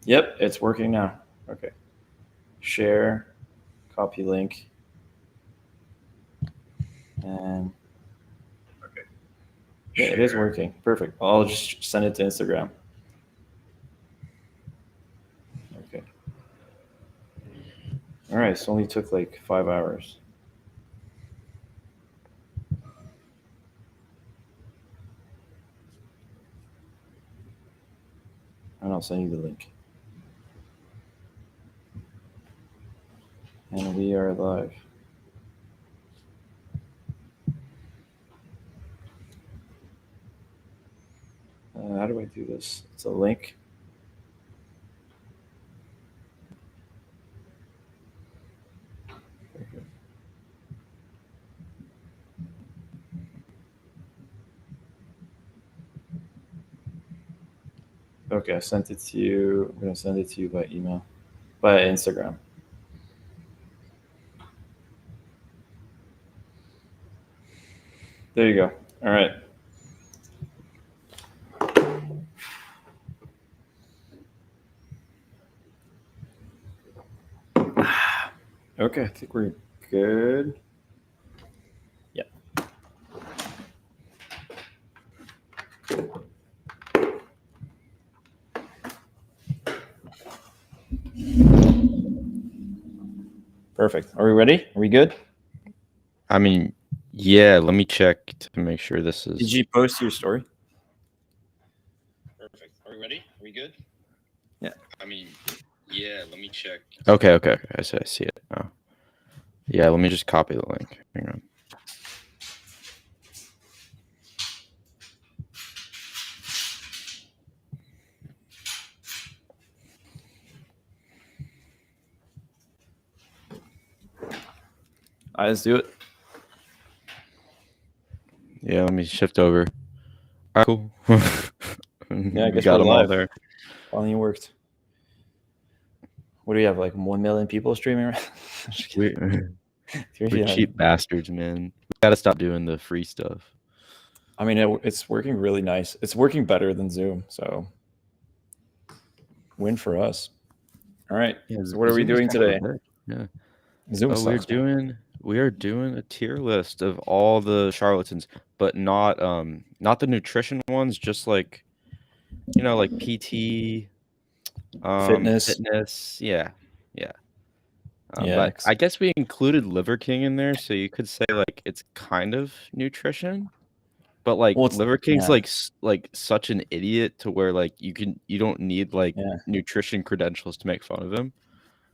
Yep, it's working now. Okay. Share, copy link, and okay. Yeah, it is working. Perfect. I'll just send it to Instagram. Okay. All right, so only took like 5 hours. And I'll send you the link. And we are live. How do I do this? It's a link. Okay, I sent it to you. I'm going to send it to you by email, by Instagram. There you go. All right. Okay, I think we're good. Yeah. Perfect. Are we ready? Are we good? I mean, yeah, let me check to make sure this is... Did you post your story? Perfect. Are we ready? Are we good? Yeah. I mean, yeah, let me check. Okay. I see it now. Yeah, let me just copy the link. Hang on. All right, let's do it. Yeah, let me shift over. All right, cool. Yeah, I guess got we're them all live. there. Finally worked. What do we have? Like 1 million people streaming? We're cheap bastards, man. We gotta stop doing the free stuff. I mean, it's working really nice. It's working better than Zoom, so win for us. All right. Yeah, so what are we doing today? Yeah. Zoom sucks, we are doing a tier list of all the charlatans, but not the nutrition ones, just like, you know, like PT, fitness. Yeah. But I guess we included Liver King in there, so you could say like it's kind of nutrition, but like Liver King's like such an idiot to where like you don't need like nutrition credentials to make fun of him.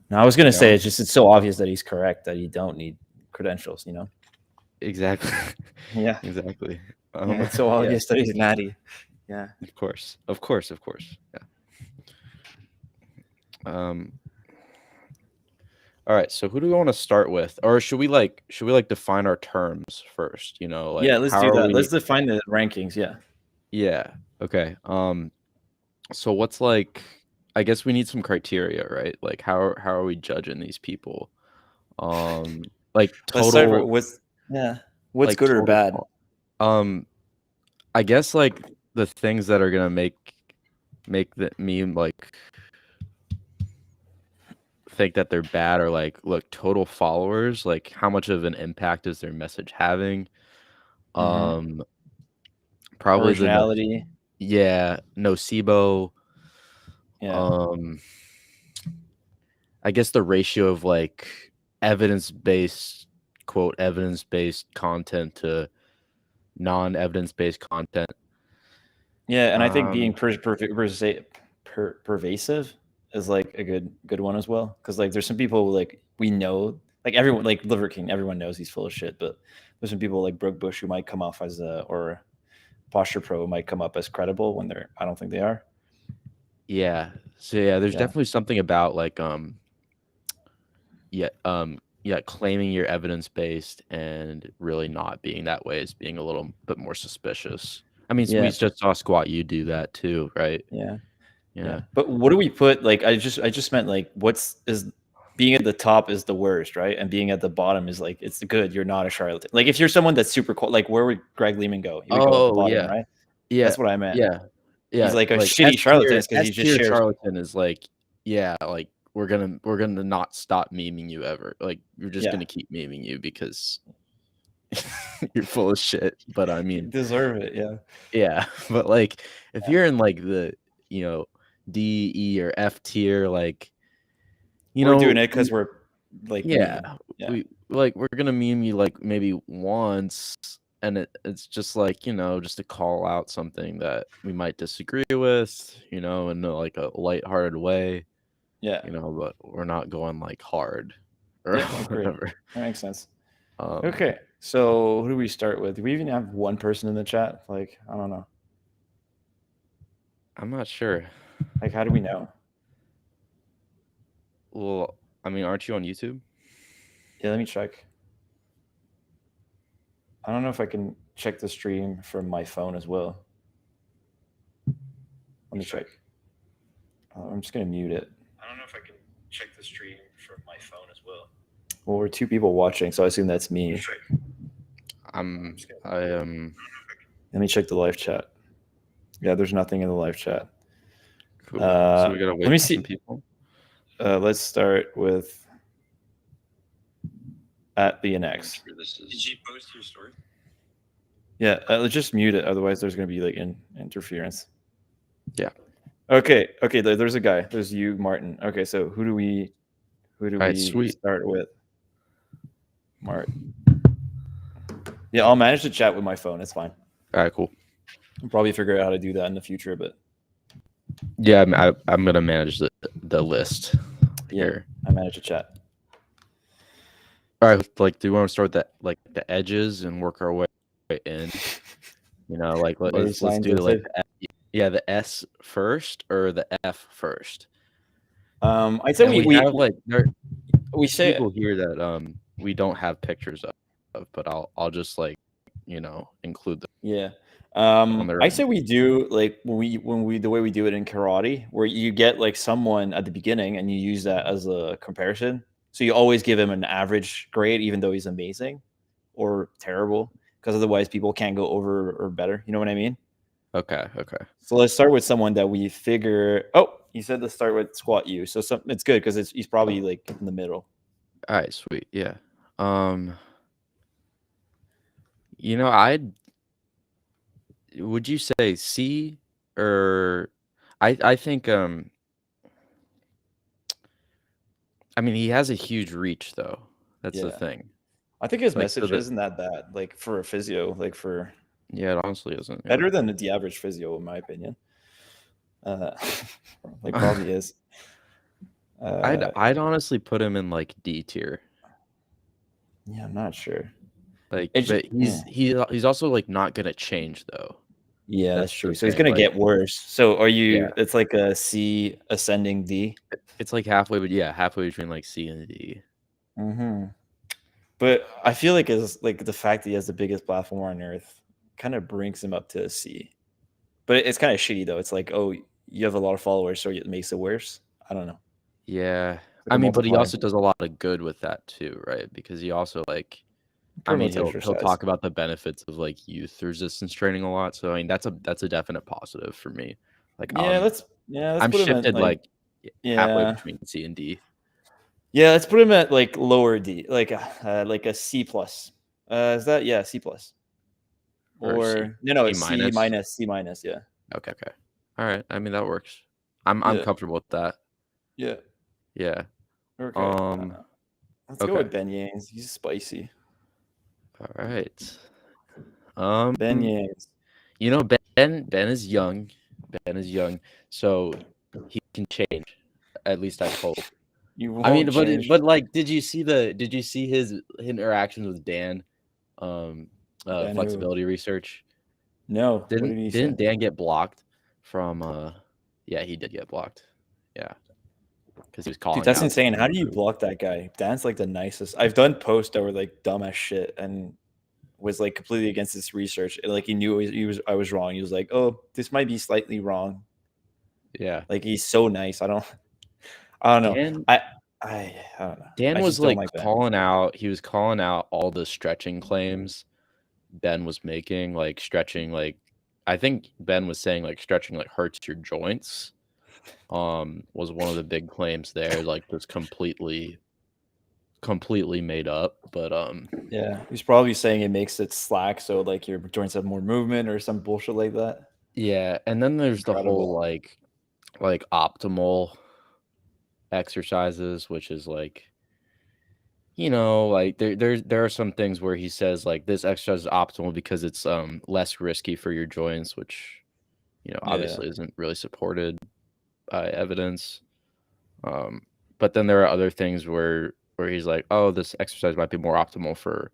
No, I was gonna say it's so obvious that he's correct that you don't need credentials, you know. Exactly. Yeah. Exactly. It's so obvious that he's natty. Yeah. Of course. Yeah. All right, so who do we want to start with? Or should we define our terms first, you know, like let's do that. Let's define the rankings, Yeah. Okay. So what's like, I guess we need some criteria, right? Like how are we judging these people? Like total what's like good or bad? I guess like the things that are going to make the meme like think that they're bad, or like, look, total followers, like how much of an impact is their message having? Probably originality. Nocebo. I guess the ratio of like evidence-based content to non-evidence-based content. Yeah, and I think being pervasive is like a good one as well, because like there's some people like we know, like everyone, like Liver King, everyone knows he's full of shit, but there's some people like Brookbush who might come off as or Posture Pro might come up as credible when I don't think they are. Yeah. So yeah, there's definitely something about like claiming you're evidence-based and really not being that way is being a little bit more suspicious. I mean, we just saw Squat You do that too, right? Yeah. But what do we put? Like, I just meant like, being at the top is the worst, right? And being at the bottom is like, it's good. You're not a charlatan. Like, if you're someone that's super cool, like, where would Greg Lehman go? He would go at the bottom, right? Yeah, That's what I meant. Yeah. He's like a shitty charlatan because he just shares. Charlatan is like yeah, like we're gonna not stop memeing you ever. Like you're just gonna keep memeing you because you're full of shit. But I mean, you deserve it. Yeah. Yeah, but like if you're in like the D, E, or F tier, like we're doing it because we're like we're gonna meme you like maybe once, and it's just like just to call out something that we might disagree with, in like a lighthearted way. But we're not going like hard or whatever. That makes sense. Okay, so who do we start with? Do we even have one person in the chat? Like, I don't know. I'm not sure. Like, how do we know? Well, I mean, aren't you on YouTube? Yeah, let me check. I don't know if I can check the stream from my phone as well. Let me check. I'm just going to mute it. I don't know if I can check the stream from my phone as well. Well, we're 2 people watching, so I assume that's me. I am. Let me check the live chat. Yeah, there's nothing in the live chat. Cool. So we gotta wait. Let me see. Some people. Let's start with @BNX. Did you post your story? Yeah, let's just mute it. Otherwise, there's going to be like interference. Yeah. Okay. There's a guy. There's you, Martin. Okay, so who do we start with? Martin. Yeah, I'll manage the chat with my phone. It's fine. All right, cool. I'll probably figure out how to do that in the future, but yeah, I'm gonna manage the list here. I manage the chat. All right, like, do you want to start with the edges and work our way in? Like let's do like the S first or the F first. I'd say we have we say people here that we don't have pictures of, but I'll just include them. Yeah. I say we do like when we the way we do it in karate, where you get like someone at the beginning and you use that as a comparison. So you always give him an average grade, even though he's amazing or terrible, because otherwise people can't go over or better. You know what I mean? Okay. So let's start with someone that we figure. Oh, you said let's start with squat U. So it's good because he's probably like in the middle. All right, sweet. Yeah. Would you say C or I think I mean, he has a huge reach though. That's the thing. I think his message isn't that bad. Like for a physio, like for it honestly isn't better than the average physio, in my opinion. Like probably is. I'd honestly put him in like D tier. Yeah, I'm not sure. Like, but he's also like not gonna change though. Yeah, that's true. So he's gonna get worse. So are you? Yeah. It's like a C ascending D. It's like halfway, but halfway between like C and D. Mm-hmm. But I feel like it's like the fact that he has the biggest platform on earth kind of brings him up to a C. But it's kind of shitty though. It's like, oh, you have a lot of followers, so it makes it worse. I don't know. Yeah, I mean, but he also does a lot of good with that too, right? Because he also like. I mean, he'll talk about the benefits of like youth resistance training a lot. So I mean, that's a definite positive for me. Like, let's I'm shifted like halfway between C and D. Yeah, let's put him at like lower D, like a C plus. Is that C plus? Or no, it's C minus. Yeah. Okay. All right. I mean, that works. I'm comfortable with that. Yeah. Yeah. Okay. Let's go with Ben Yanes. He's spicy. All right. Ben Yanes. Ben is young. Ben is young, so he can change. At least I hope. I mean, but like, did you see his interactions with Dan? Flexibility research. No. Didn't Dan get blocked from? Yeah, he did get blocked. Yeah. Because he was calling. Dude, that's insane. How do you block that guy? Dan's like the nicest. I've done posts that were like dumb as shit and was like completely against this research. And, like he knew I was wrong. He was like, "Oh, this might be slightly wrong." Yeah. Like he's so nice. I don't know. Dan, I don't know. Dan was like calling out. He was calling out all the stretching claims Ben was making, like stretching. Like I think Ben was saying like stretching like hurts your joints. was one of the big claims there, like just completely made up. But yeah, he's probably saying it makes it slack, so like your joints have more movement or some bullshit like that. Yeah, and then there's the whole like optimal exercises, which is like, you know, like there are some things where he says like this exercise is optimal because it's less risky for your joints, which, you know, obviously isn't really supported by evidence. But then there are other things where he's like, oh, this exercise might be more optimal for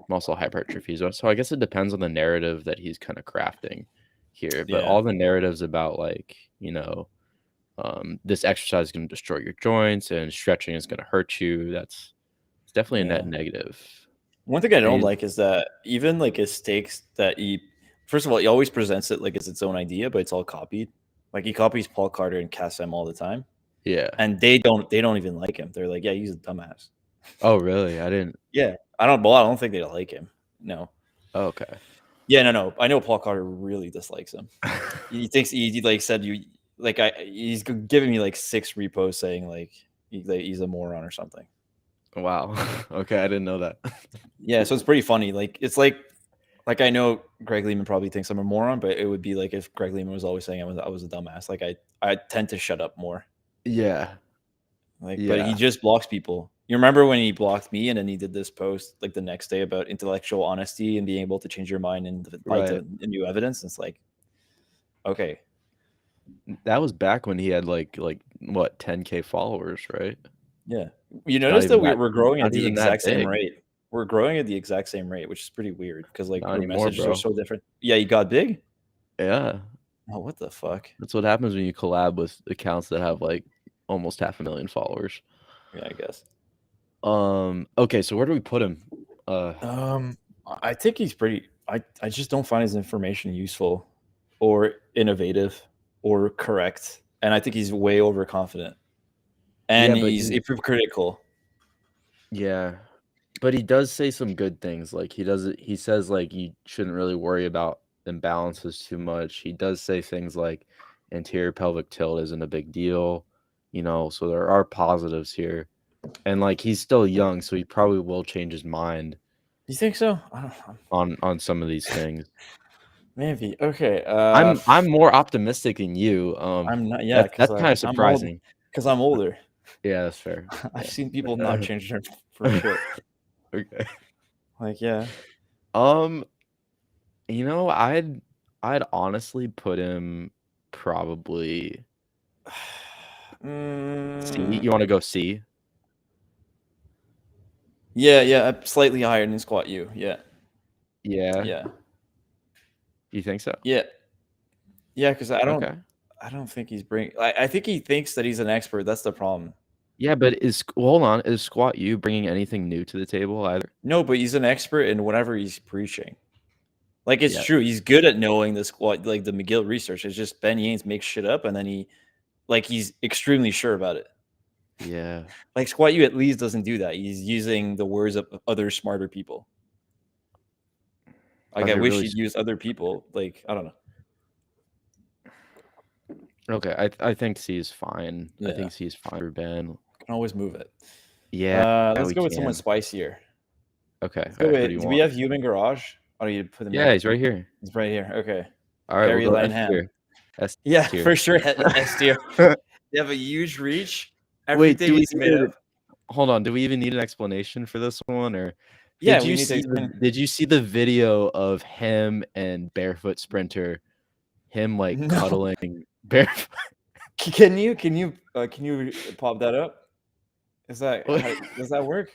muscle hypertrophy. So I guess it depends on the narrative that he's kind of crafting here. But all the narratives about like, you know, this exercise is going to destroy your joints and stretching is going to hurt you. It's definitely a net negative. One thing I don't like is that even like his takes that first of all, he always presents it like it's its own idea, but it's all copied. Like he copies Paul Carter and Kassem all the time. Yeah. And they don't even like him. They're like, yeah, he's a dumbass. Oh, really? I didn't. Yeah. I don't think they like him. No. Oh, okay. Yeah, no. I know Paul Carter really dislikes him. He thinks he like said he's giving me like 6 reposts saying like he's a moron or something. Wow. Okay, I didn't know that. Yeah, so it's pretty funny. Like it's like I know Greg Lehman probably thinks I'm a moron, but it would be like if Greg Lehman was always saying I was a dumbass. Like I tend to shut up more. Yeah. Like, but he just blocks people. You remember when he blocked me and then he did this post like the next day about intellectual honesty and being able to change your mind and fight to new evidence? And it's like, okay. That was back when he had like what 10K followers, right? Yeah. You notice that we're growing at the exact same rate. We're growing at the exact same rate, which is pretty weird because like our messages are so different. Yeah, you got big? Yeah. Oh, what the fuck? That's what happens when you collab with accounts that have like almost 500,000 followers. Yeah, I guess. Okay, so where do we put him? I think he's pretty I just don't find his information useful or innovative or correct. And I think he's way overconfident. And he's hypocritical. Yeah. But he does say some good things. Like he says like you shouldn't really worry about imbalances too much. He does say things like anterior pelvic tilt isn't a big deal, you know, so there are positives here. And like he's still young, so he probably will change his mind. You think so? On some of these things. Maybe. Okay. I'm more optimistic than you. I'm not. Yeah, that's kind of surprising. Because I'm older. Yeah, that's fair. I've seen people not change their for shit. Okay. Like, yeah. You know, I'd honestly put him probably C. You want to go C? Yeah, slightly higher than squat U. Yeah. Yeah. You think so? Yeah, because I don't think he's bringing. I think he thinks that he's an expert. That's the problem. Yeah, but hold on, is Squat U bringing anything new to the table either? No, but he's an expert in whatever he's preaching. Like it's true, he's good at knowing the squat, like the McGill research. It's just Ben Yanes makes shit up, and then he's extremely sure about it. Yeah, like Squat U at least doesn't do that. He's using the words of other smarter people. Like I wish he'd use other people. Like I don't know. Okay, I think C is fine. Yeah. I think C is fine for Ben. Can always move it. Yeah, let's go with someone spicier. Okay. Do we have Human Garage? Oh, you put him. Yeah, he's right here. He's right here. Okay. All right, we'll go S tier. Yeah, for sure. S tier. They have a huge reach. Everything he's made of. Hold on. Do we even need an explanation for this one, or? Yeah, did you see the video of him and Barefoot Sprinter, him like cuddling barefoot? Can you pop that up? Does that work?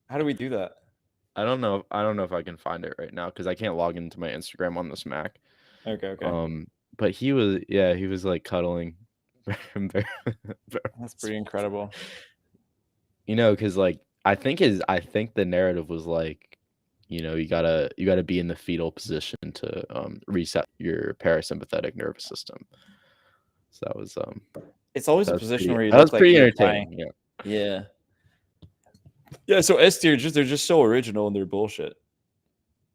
How do we do that? I don't know if I can find it right now because I can't log into my Instagram on this Mac. Okay. But he was like cuddling. That's pretty incredible. You know, because like I think the narrative was like, you know, you gotta be in the fetal position to reset your parasympathetic nervous system. So that was it's always a position where you that was pretty entertaining. Yeah. So S tier they're just so original and they're bullshit.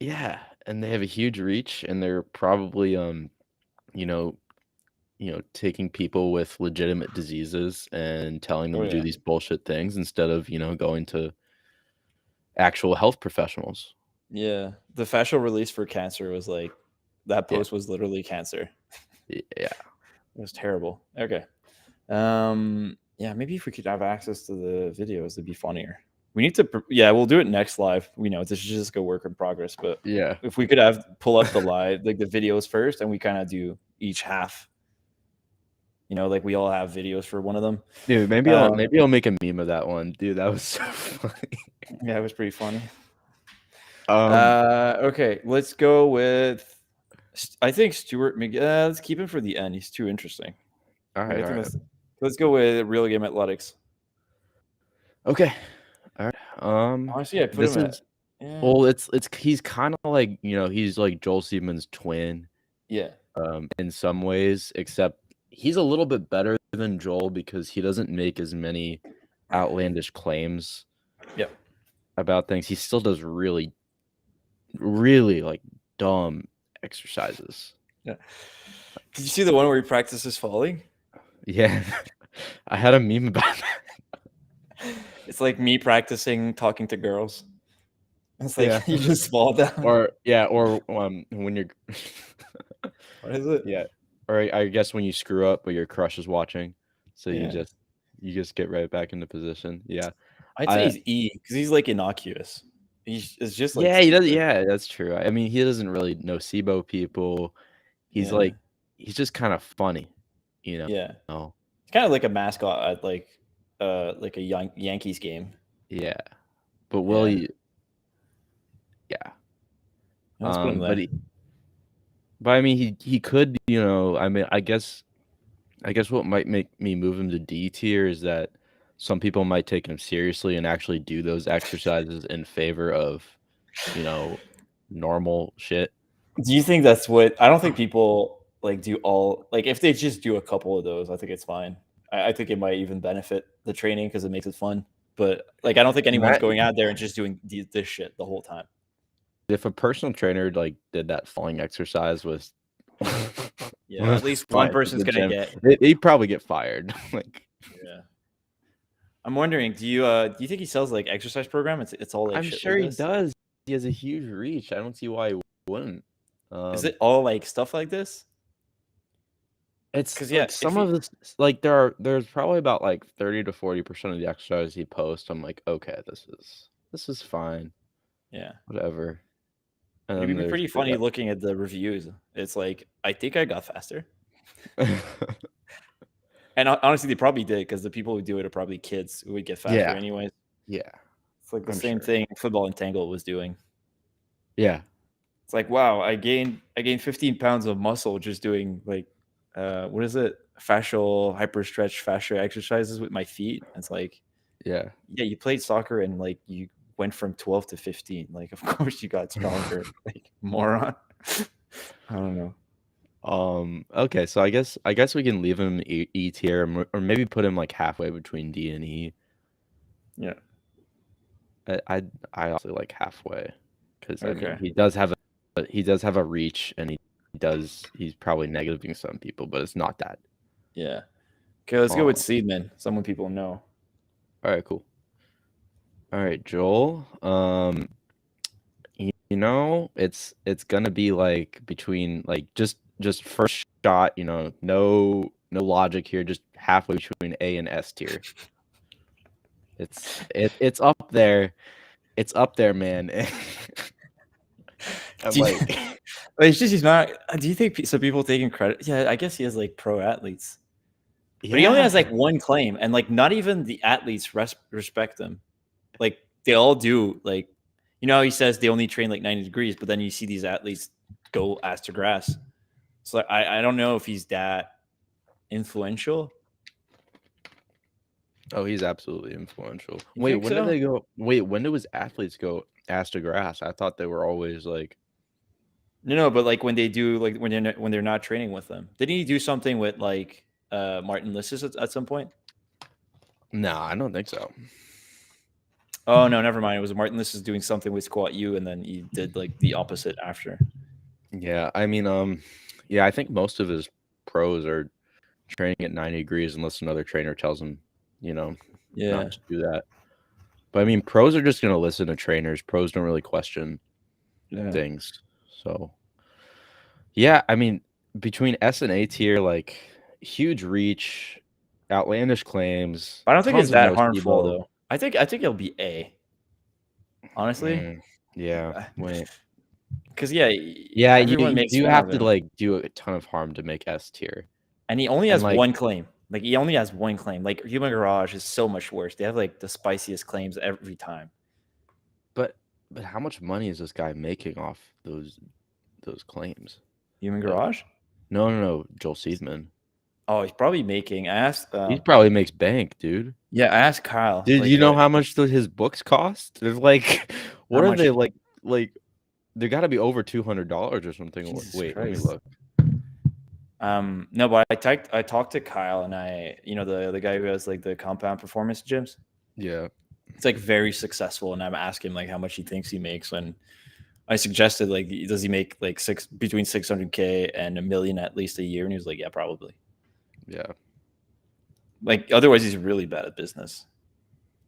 Yeah, and they have a huge reach, and they're probably you know, taking people with legitimate diseases and telling them to do these bullshit things instead of, going to actual health professionals. Yeah. The fascial release for cancer was like, that post was literally cancer. Yeah. It was terrible. Okay. Yeah, maybe if we could have access to the videos, it'd be funnier. We need to, we'll do it next live. We know this is just a work in progress, but yeah, if we could pull up the live, like the videos first, and we kind of do each half. Like we all have videos for one of them. Dude, maybe I'll make a meme of that one. Dude, that was so funny. Yeah, it was pretty funny. Okay, let's go with. I think Stuart McGill. Let's keep him for the end. He's too interesting. All right. Let's go with Real Game Athletics. Okay. All right. Honestly, I put him at. Yeah. Well, he's kind of like he's like Joel Seedman's twin. Yeah. In some ways, except he's a little bit better than Joel because he doesn't make as many outlandish claims. Yep. About things. He still does really, really like dumb exercises. Yeah. Did you see the one where he practices falling? Yeah. I had a meme about that. It's like me practicing talking to girls. It's like you just fall down. Or when you're what is it? Yeah. Or I guess when you screw up but your crush is watching. So you just get right back into position. Yeah. I'd say he's E because he's like innocuous. It's just like he does. Yeah, that's true. I mean, he doesn't really know SIBO people. He's like he's just kind of funny, Yeah. Oh, it's kind of like a mascot at like a Yankees game. Yeah, but will he? Yeah. Let's put him there. But I mean, he could. I mean, I guess what might make me move him to D tier is that some people might take him seriously and actually do those exercises in favor of, normal shit. Do you think that's what? I don't think people like do all, like if they just do a couple of those, I think it's fine. I think it might even benefit the training because it makes it fun. But like, I don't think anyone's going out there and just doing this shit the whole time. If a personal trainer like did that falling exercise with, at least one person's gonna get. He'd probably get fired. Like, yeah. I'm wondering, do you think he sells like exercise program? It's all like I'm sure he does. He has a huge reach. I don't see why he wouldn't. Is it all like stuff like this? It's because some of this, like there's probably about like 30 to 40% of the exercises he posts. I'm like, okay, this is fine. Yeah, whatever. And it'd be pretty funny looking at the reviews. It's like, I think I got faster. And honestly, they probably did because the people who do it are probably kids who would get faster anyways. Yeah. It's like the same thing Football Entangled was doing. Yeah. It's like, wow, I gained 15 pounds of muscle just doing like, what is it? Fascial hyperstretch fascia exercises with my feet. It's like, yeah, you played soccer and like you went from 12 to 15. Like, of course you got stronger, like moron. I don't know. Okay, so I guess we can leave him E tier or maybe put him like halfway between D and E. Yeah. I also like halfway because I mean, he does have a reach and he's probably negativing some people, but it's not that. Yeah. Okay, let's go with Seedman. Someone people know. All right, cool. All right, Joel. It's gonna be like between like just first shot, no logic here, just halfway between A and S tier. It's up there. It's up there, man. I'm like, it's just he's not. Do you think some people take him credit? Yeah, I guess he has like pro athletes, but he only has like one claim, and like not even the athletes respect him. Like they all do. Like, how he says they only train like 90 degrees, but then you see these athletes go ass to grass. So I don't know if he's that influential. Oh, he's absolutely influential. Wait, when did they go? Wait, when did his athletes go ass to grass? I thought they were always like. No, but like when they do, like when they're not training with them, didn't he do something with like Martin Lissus at some point? No, I don't think so. Oh no, never mind. It was Martin Lissus doing something with Squat U, and then he did like the opposite after. Yeah, I mean, yeah, I think most of his pros are training at 90 degrees unless another trainer tells him, not to do that. But I mean, pros are just going to listen to trainers. Pros don't really question things. So, yeah, I mean, between S and A tier, like huge reach, outlandish claims. I don't think it's that harmful SIBO. though. I think it'll be A. Honestly. Yeah. Wait. Because everyone makes you have to like do a ton of harm to make S tier. And he only has one claim. Like he only has one claim. Like Human Garage is so much worse. They have like the spiciest claims every time. But how much money is this guy making off those claims? Human Garage? No, Joel Seedman. Oh, he's probably making. I asked. He probably makes bank, dude. Yeah, I asked Kyle. Did you know how much his books cost? There's like, what are they like? Like, they got to be over $200 or something. Jesus Wait, Christ. let me look. No, but I talked to Kyle and the guy who has like the compound performance gyms. Yeah, it's like very successful, and I'm asking him like how much he thinks he makes. When I suggested like, does he make like between 600K and $1 million at least a year, and he was like, yeah, probably. Yeah. Like otherwise, he's really bad at business.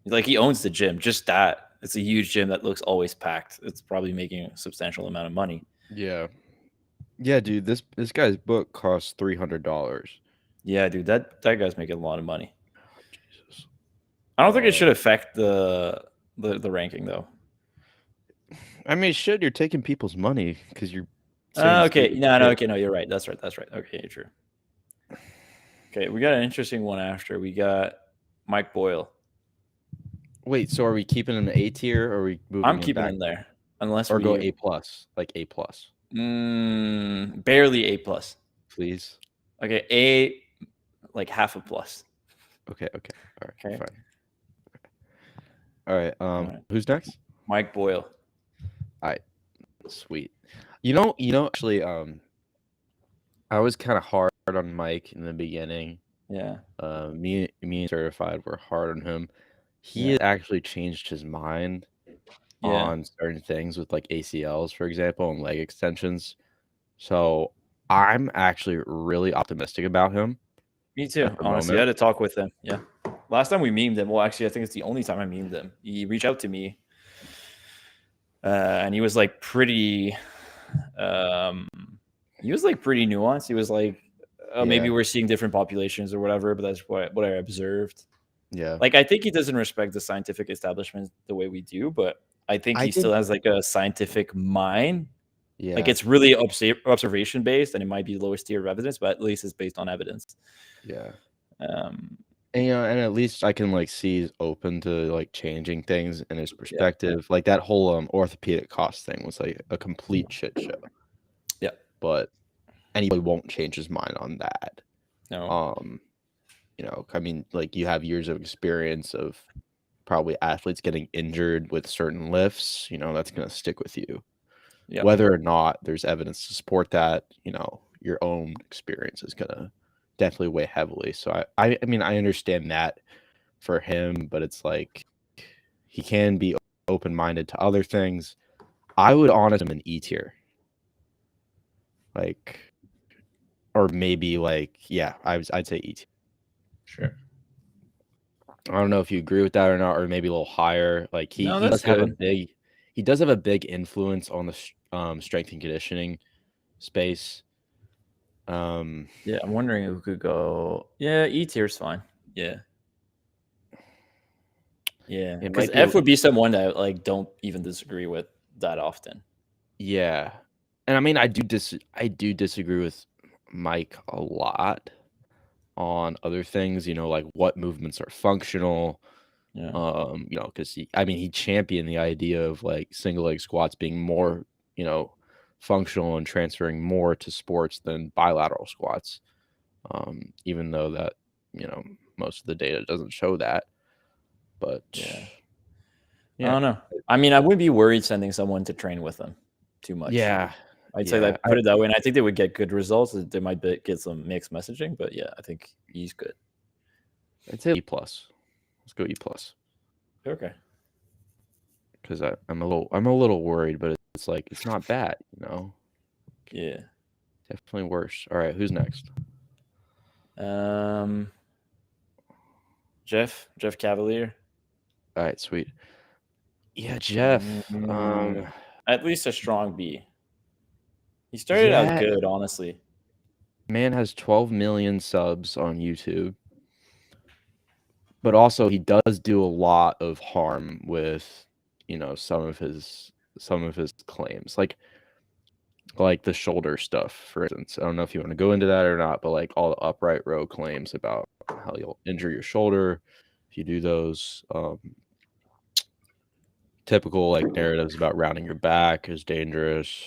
Like he owns the gym. Just that it's a huge gym that looks always packed. It's probably making a substantial amount of money. Yeah. Yeah, dude, this guy's book costs $300. Yeah, dude, that guy's making a lot of money. Jesus. I don't think it should affect the ranking though. I mean, it should. You're taking people's money because you're. Okay, no, you're right. That's right. Okay, true. Okay, we got an interesting one after. We got Mike Boyle. Wait, so are we keeping him A tier or are we moving I'm keeping him there. Unless or go A+, like A+. Barely A+. Please. Okay, A, like half a plus. Okay. All right. Okay. Fine. All right. Who's next? Mike Boyle. All right. Sweet. Actually, I was kind of hard on Mike in the beginning. Yeah. Me and Certified were hard on him. He has actually changed his mind on certain things with like ACLs, for example, and leg extensions. So I'm actually really optimistic about him. Me too. Honestly, I had to talk with him. Yeah. Last time we memed him. Well, actually, I think it's the only time I memed him. He reached out to me, and he was like pretty. He was like pretty nuanced. He was like, maybe we're seeing different populations or whatever, but that's what I observed. Yeah. Like, I think he doesn't respect the scientific establishment the way we do, but I think he still has like a scientific mind. Yeah. Like it's really observation based, and it might be the lowest tier of evidence, but at least it's based on evidence. Yeah. And at least I can like see he's open to like changing things in his perspective. Yeah. Like that whole orthopedic cost thing was like a complete shit show. Yeah. But anybody won't change his mind on that. No. I mean, like you have years of experience of probably athletes getting injured with certain lifts, that's going to stick with you. Yep. Whether or not there's evidence to support that, your own experience is going to definitely weigh heavily. So I mean, I understand that for him, but it's like he can be open-minded to other things. I would honestly him an E tier. Like, or maybe like, I'd say E tier. Sure. I don't know if you agree with that or not, or maybe a little higher. Like he does have a big influence on the strength and conditioning space. I'm wondering who could go. Yeah, E tier's fine. Yeah. Because F would be someone that like don't even disagree with that often. Yeah, and I mean I do disagree with Mike a lot on other things, like what movements are functional. Because he championed the idea of like single leg squats being more, functional and transferring more to sports than bilateral squats. Even though that, most of the data doesn't show that. But I don't know. I mean, I wouldn't be worried sending someone to train with them too much. Yeah. I'd say that put it that way, and I think they would get good results. They might get some mixed messaging, but I think he's good. I'd say E+. Let's go E+. Okay. Because I'm a little worried, but it's like it's not bad, Yeah. Definitely worse. All right, who's next? Jeff Cavaliere. All right, sweet. Yeah, Jeff. At least a strong B. He started out good, honestly. Man has 12 million subs on YouTube. But also he does do a lot of harm with, some of his claims. Like the shoulder stuff, for instance. I don't know if you want to go into that or not, but like all the upright row claims about how you'll injure your shoulder if you do those. Typical like narratives about rounding your back is dangerous.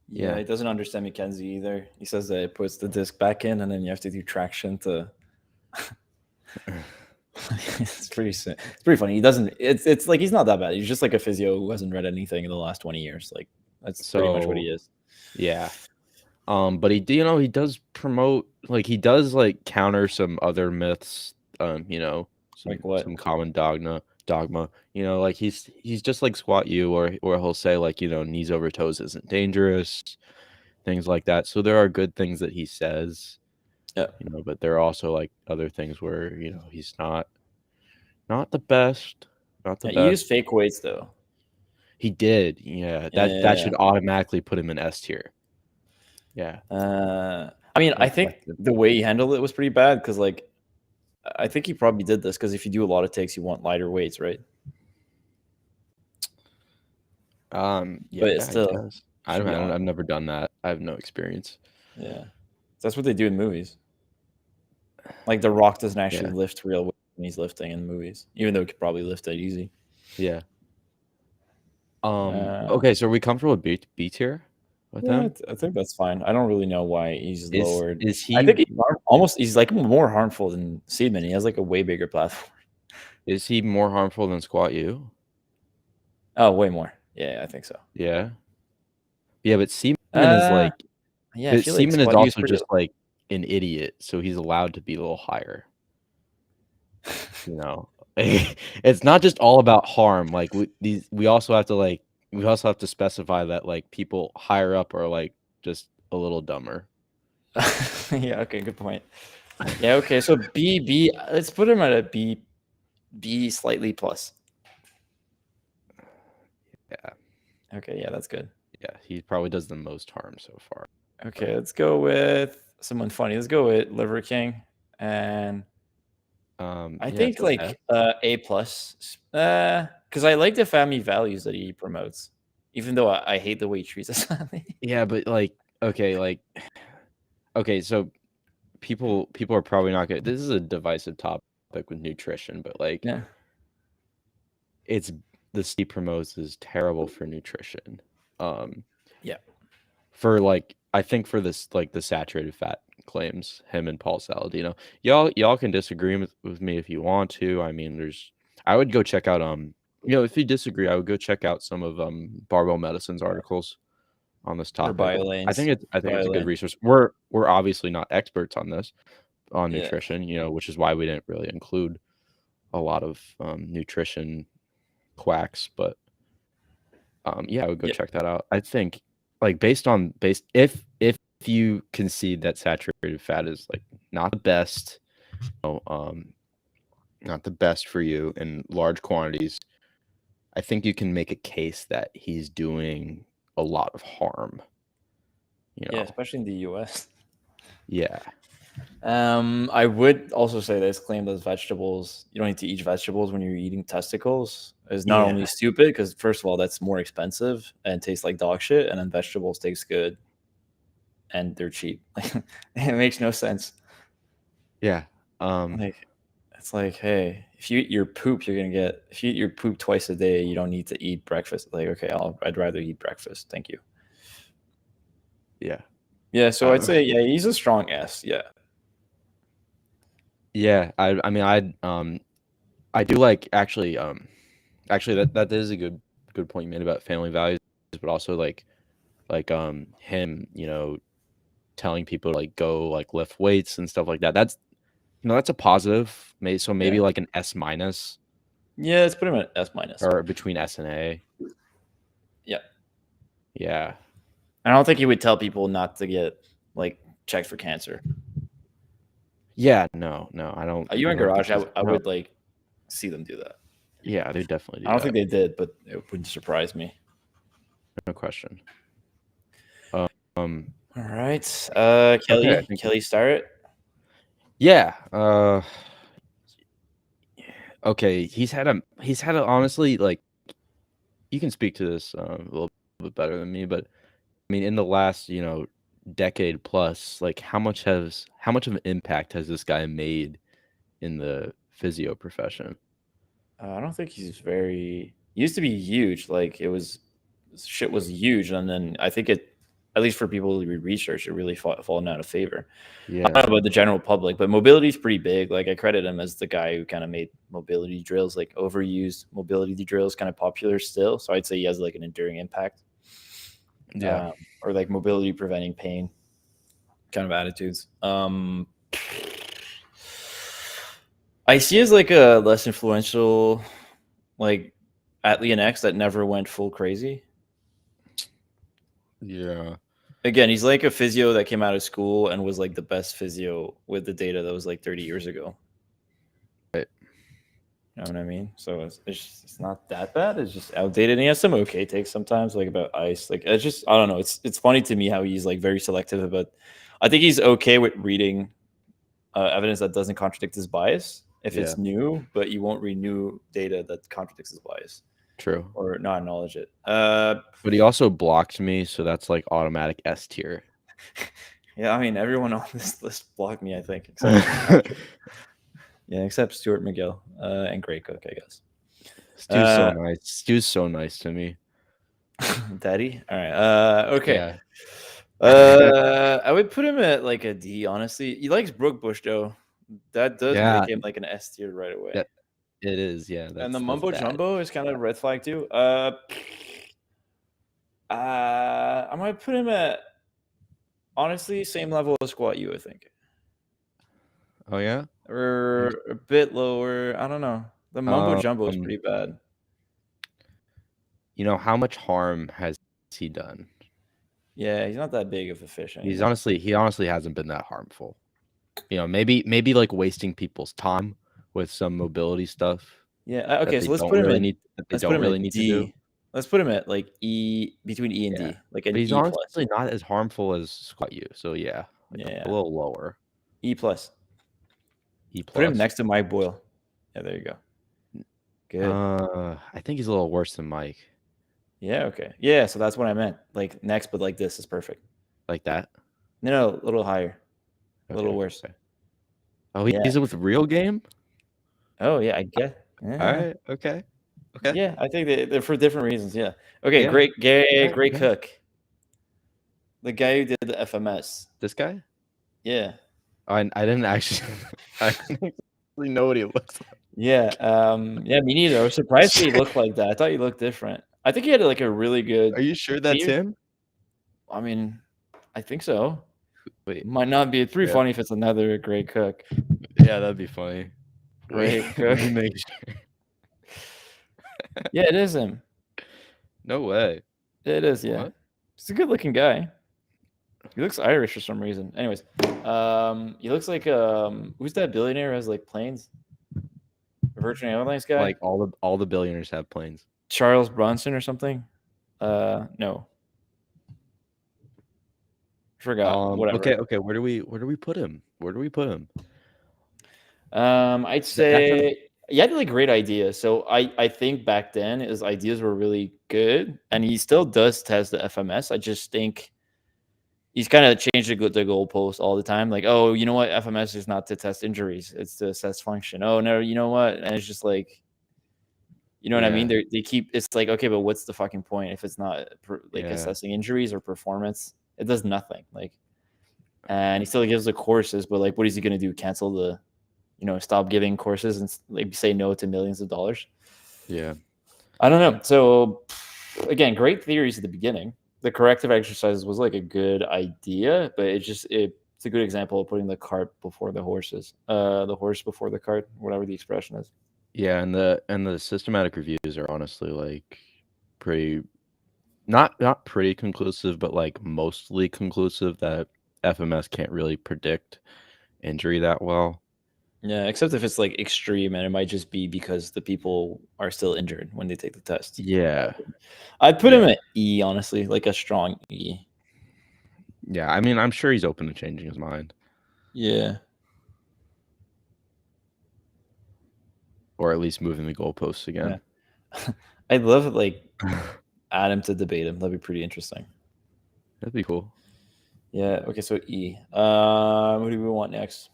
Yeah, he doesn't understand McKenzie either. He says that it puts the disc back in, and then you have to do traction to. It's pretty funny. He doesn't. It's like he's not that bad. He's just like a physio who hasn't read anything in the last 20 years. Like that's pretty much what he is. Yeah. But he does promote, like he does like counter some other myths. Like what? Some common dogma. Like he's just like Squat U, or he'll say like knees over toes isn't dangerous, things like that. So there are good things that he says. Yeah. But there are also like other things where he's not the best. Not the best. He used fake weights though. He did. Yeah. That should automatically put him in S tier. Yeah. I mean, I think the way he handled it was pretty bad because, like, I think he probably did this because if you do a lot of takes, you want lighter weights, right? Yeah, but still, I've never done that. I have no experience. Yeah, that's what they do in movies. Like The Rock doesn't actually lift real weight when he's lifting in movies, even though he could probably lift that easy. Yeah. Okay, so are we comfortable with B tier? I think that's fine. I don't really know why he's lowered. Is he? I think he's like more harmful than Seedman. He has like a way bigger platform. Is he more harmful than Squat U? Oh, way more. Yeah, I think so. Yeah. Yeah, but Seedman is like. Yeah, Seedman is also just like an idiot, so he's allowed to be a little higher. It's not just all about harm. Like we also have to specify that like people higher up are like just a little dumber. Yeah, okay, good point. Yeah, okay, so B, let's put him at a B slightly plus. Yeah. Okay, yeah, that's good. Yeah, he probably does the most harm so far. Okay, let's go with someone funny. Let's go with Liver King, and I think like A plus, because I like the family values that he promotes, even though I hate the way he treats us. Yeah, but okay, so people are probably not good. This is a divisive topic with nutrition, but like, it's the C promotes is terrible for nutrition. Yeah. For like, I think for this like the saturated fat claims, him and Paul Saladino, y'all can disagree with me if you want to. I mean, I would go check out if you disagree, I would go check out some of Barbell Medicine's articles on this topic. I think it's a good resource. We're obviously not experts on nutrition, which is why we didn't really include a lot of nutrition quacks, but I would go check that out. I think like based if you concede that saturated fat is like not the best, not the best for you in large quantities, I think you can make a case that he's doing a lot of harm. Yeah, especially in the US. Yeah. I would also say this claim that vegetables, you don't need to eat vegetables when you're eating testicles, is not only stupid, because first of all, that's more expensive and tastes like dog shit, and then vegetables taste good and they're cheap. It makes no sense. Yeah. It's like, hey, if you eat your poop, if you eat your poop twice a day, you don't need to eat breakfast. Like, okay, I'd rather eat breakfast. Thank you. Yeah. Yeah. So I'd say, he's a strong S. Yeah. Yeah. I mean, I do like actually that is a good point you made about family values, but also like him, telling people to like go like lift weights and stuff like that. That's that's a positive. Maybe like an S minus. Yeah, let's put him at S minus. Or between S and A. Yeah. Yeah. I don't think he would tell people not to get like checked for cancer. Yeah, no, I don't. You in I don't Garage, think I would like see them do that. Yeah, they definitely do. I don't think they did, but it wouldn't surprise me. No question. All right, Kelly Starrett. Yeah. Okay, he's had a honestly, like, you can speak to this a little bit better than me, but I mean, in the last, decade plus, like, how much of an impact has this guy made in the physio profession? I don't think he's he used to be huge. Like shit was huge, and then I think it, at least for people who read research, it really fallen out of favor. Yeah. I don't know about the general public, but mobility is pretty big. Like I credit him as the guy who kind of made mobility drills, like overused mobility drills, kind of popular still. So I'd say he has like an enduring impact. Yeah. Or like mobility preventing pain kind of attitudes. I see as like a less influential, like athlete X that never went full crazy. Yeah. Again, he's like a physio that came out of school and was like the best physio with the data that was like 30 years ago. Right. You know what I mean? So it's not that bad. It's just outdated. And he has some okay takes sometimes, like about ice. Like it's just, I don't know. It's funny to me how he's like very selective about. I think he's okay with reading evidence that doesn't contradict his bias if it's new, but you won't renew data that contradicts his bias. True. Or not acknowledge it. But he also blocked me, so that's like automatic S tier. Yeah, I mean, everyone on this list blocked me, I think. Except except Stuart McGill and Gray Cook, I guess. Stu's so nice. Stu's so nice to me. Daddy? All right. Okay. Yeah. I would put him at like a D, honestly. He likes Brookbush, though. That does make him like an S tier right away. It is, yeah. And the mumbo jumbo is kind of a red flag too. I might put him at, honestly, same level as Squat U, I think. Oh yeah? Or a bit lower. I don't know. The mumbo jumbo is pretty bad. How much harm has he done? Yeah, he's not that big of a fish anymore. He honestly hasn't been that harmful. Maybe like wasting people's time with some mobility stuff. Yeah. Okay. So let's put him at D. Let's put him at like E, between E and D, like an he's E+. honestly not as harmful as Squat U. So a little lower. E+. E+. Put him next to Mike Boyle. Yeah, there you go. Good. I think he's a little worse than Mike. Yeah. Okay. Yeah. So that's what I meant. Like next, but like this is perfect. Like that? No, a little higher. A little worse. Okay. Oh, he's with Real Game? Oh, yeah, I guess. All right. Okay. Yeah, I think they're for different reasons. Yeah. Okay, great Cook. The guy who did the FMS. This guy? Yeah. I didn't actually know what he looks like. Yeah. Yeah, me neither. I was surprised he looked like that. I thought he looked different. I think he had like a really good. Are you sure that's him? I mean, I think so. Wait. Might not be. It's pretty funny if it's another Great Cook. Yeah, that'd be funny. Great Cook. Make sure. Yeah, it is him. No way. It is, yeah. What? He's a good-looking guy. He looks Irish for some reason. Anyways, he looks like who's that billionaire who has like planes? Virgin Airlines guy. Like all the billionaires have planes. Charles Bronson or something. No. Forgot. Whatever. Okay. Where do we put him? I'd say he had like great ideas. So I think back then his ideas were really good, and he still does test the FMS. I just think he's kind of changed the goalpost all the time. Like, oh, you know what? FMS is not to test injuries; it's to assess function. Oh no, you know what? And it's just like, you know what I mean? They keep. It's like, okay, but what's the fucking point if it's not assessing injuries or performance? It does nothing. Like, and he still gives the courses, but like, what is he going to do? Cancel the, stop giving courses and like say no to millions of dollars? Yeah, I don't know. So again, great theories at the beginning. The corrective exercises was like a good idea, but it's a good example of putting the cart before the horses, the horse before the cart, whatever the expression is. Yeah, and the systematic reviews are honestly like pretty, not pretty conclusive, but like mostly conclusive that FMS can't really predict injury that well. Yeah, except if it's like extreme, and it might just be because the people are still injured when they take the test. Yeah, I'd put him at E, honestly, like a strong E. Yeah, I mean, I'm sure he's open to changing his mind. Yeah. Or at least moving the goalposts again. Yeah. I'd love like Adam to debate him. That'd be pretty interesting. That'd be cool. Yeah. Okay. So E. What do we want next?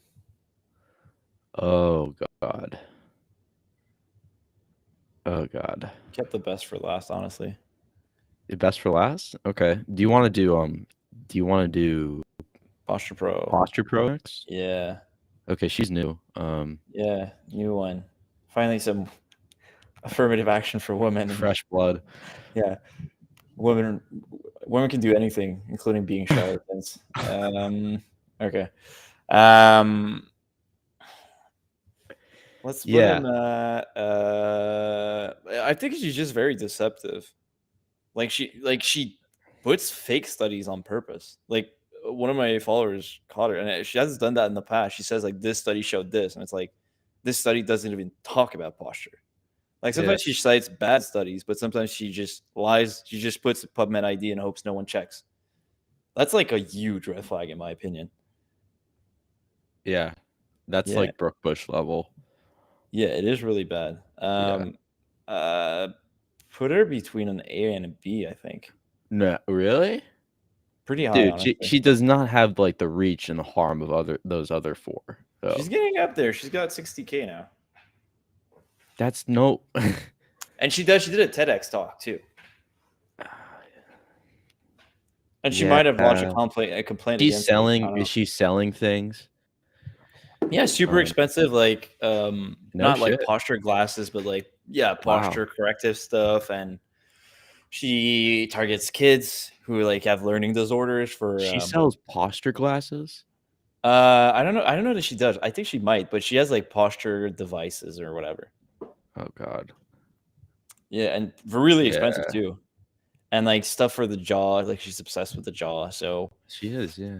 Oh God. Oh God. Kept the best for last, honestly. The best for last? Okay. Do you want to do Posture Pro? Posture Pro next? Yeah. Okay, she's new. Yeah, new one. Finally, some affirmative action for women. Fresh blood. Yeah. Women can do anything, including being charlatans. Okay. Let's put him. I think she's just very deceptive. Like she puts fake studies on purpose. Like one of my followers caught her, and she hasn't done that in the past. She says like this study showed this, and it's like this study doesn't even talk about posture. Like sometimes she cites bad studies, but sometimes she just lies. She just puts PubMed ID and hopes no one checks. That's like a huge red flag, in my opinion. Yeah, that's like Brookbush level. Yeah, it is really bad. Put her between an A and a B, I think. No, really? Pretty high, dude. honestly. She does not have like the reach and the harm of those other four. So. She's getting up there. She's got 60K now. That's no. And she did a TEDx talk too. And she might have launched a complaint. She's selling. Is she selling things? Yeah, super expensive. Like, not shit. like posture glasses, but like, posture corrective stuff. And she targets kids who like have learning disorders. She sells posture glasses. I don't know that she does. I think she might, but she has like posture devices or whatever. Oh God. Yeah, and really expensive too. And like stuff for the jaw, like she's obsessed with the jaw. So she is, yeah.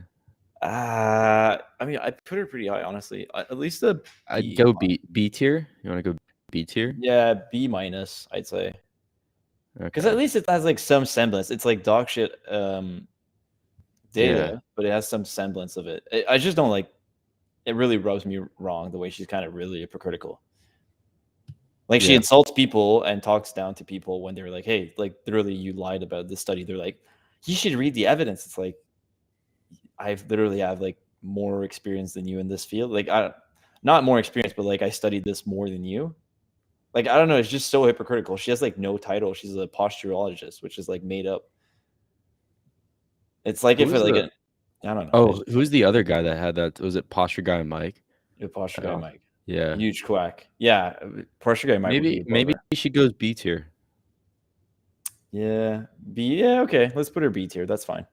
I mean, I put her pretty high, honestly. At least I'd go B tier. You want to go B tier? Yeah, B minus, I'd say. Because at least it has like some semblance. It's like dog shit data, but it has some semblance of it. I just don't like. It really rubs me wrong the way she's kind of really hypocritical. Like she insults people and talks down to people when they're like, "Hey, like literally, you lied about this study." They're like, "You should read the evidence." It's like, I've literally have like more experience than you in this field. Like not more experience, but like I studied this more than you. Like I don't know. It's just so hypocritical. She has like no title. She's a posturologist, which is like made up. It's like if it like I don't know. Oh, who's the other guy that had that? Was it Posture Guy Mike? The Posture Guy Mike. Yeah. Huge quack. Yeah. Posture Guy Mike. Maybe she goes B tier. Yeah. B. Yeah. Okay. Let's put her B tier. That's fine.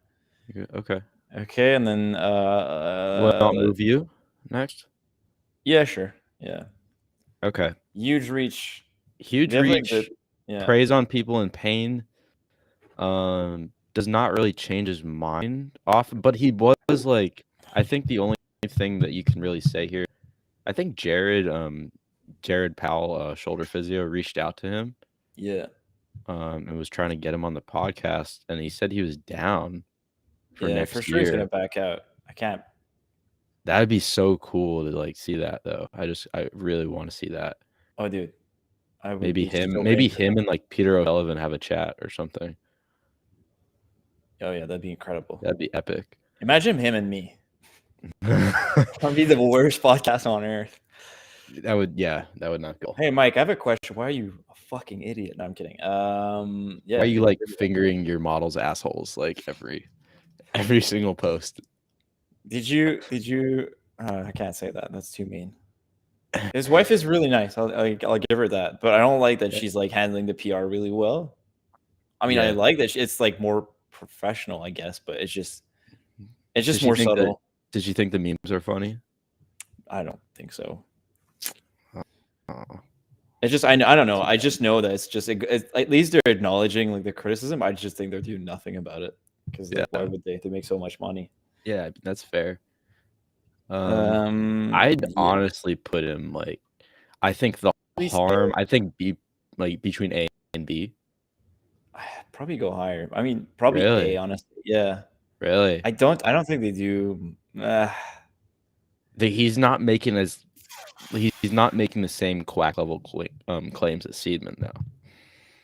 Okay. Okay. And then I'll move you next. Yeah, sure. Yeah. Okay. Huge reach. Preys on people in pain. Does not really change his mind often, but he was like, I think the only thing that you can really say here, I think Jared Powell, shoulder physio, reached out to him. Yeah. And was trying to get him on the podcast, and he said he was down for next year. For sure he's gonna back out. I can't. That'd be so cool to like see that though. I really want to see that. Oh, dude. Maybe him and like Peter O'Sullivan have a chat or something. Oh yeah, that'd be incredible. That'd be epic. Imagine him and me. That'd be the worst podcast on earth. That would not go. Hey Mike, I have a question. Why are you a fucking idiot? No, I'm kidding. Why are you like fingering your model's assholes like every single post? Did you I can't say that. That's too mean. His wife is really nice. I'll give her that. But I don't like that she's like handling the PR really well. I mean, I like that it's like more professional, I guess, but it's just more subtle. Did you think the memes are funny? I don't think so. It's just I don't know. I just know that it's just at least they're acknowledging like the criticism. I just think they're doing nothing about it because why would they? They make so much money. Yeah, that's fair. I'd honestly put him like, I think the harm. I think B, like between A and B. I'd probably go higher. I mean, probably Really? A, honestly. Yeah. Really? I don't think they do. He's not making he's not making the same quack level claims as Seedman though.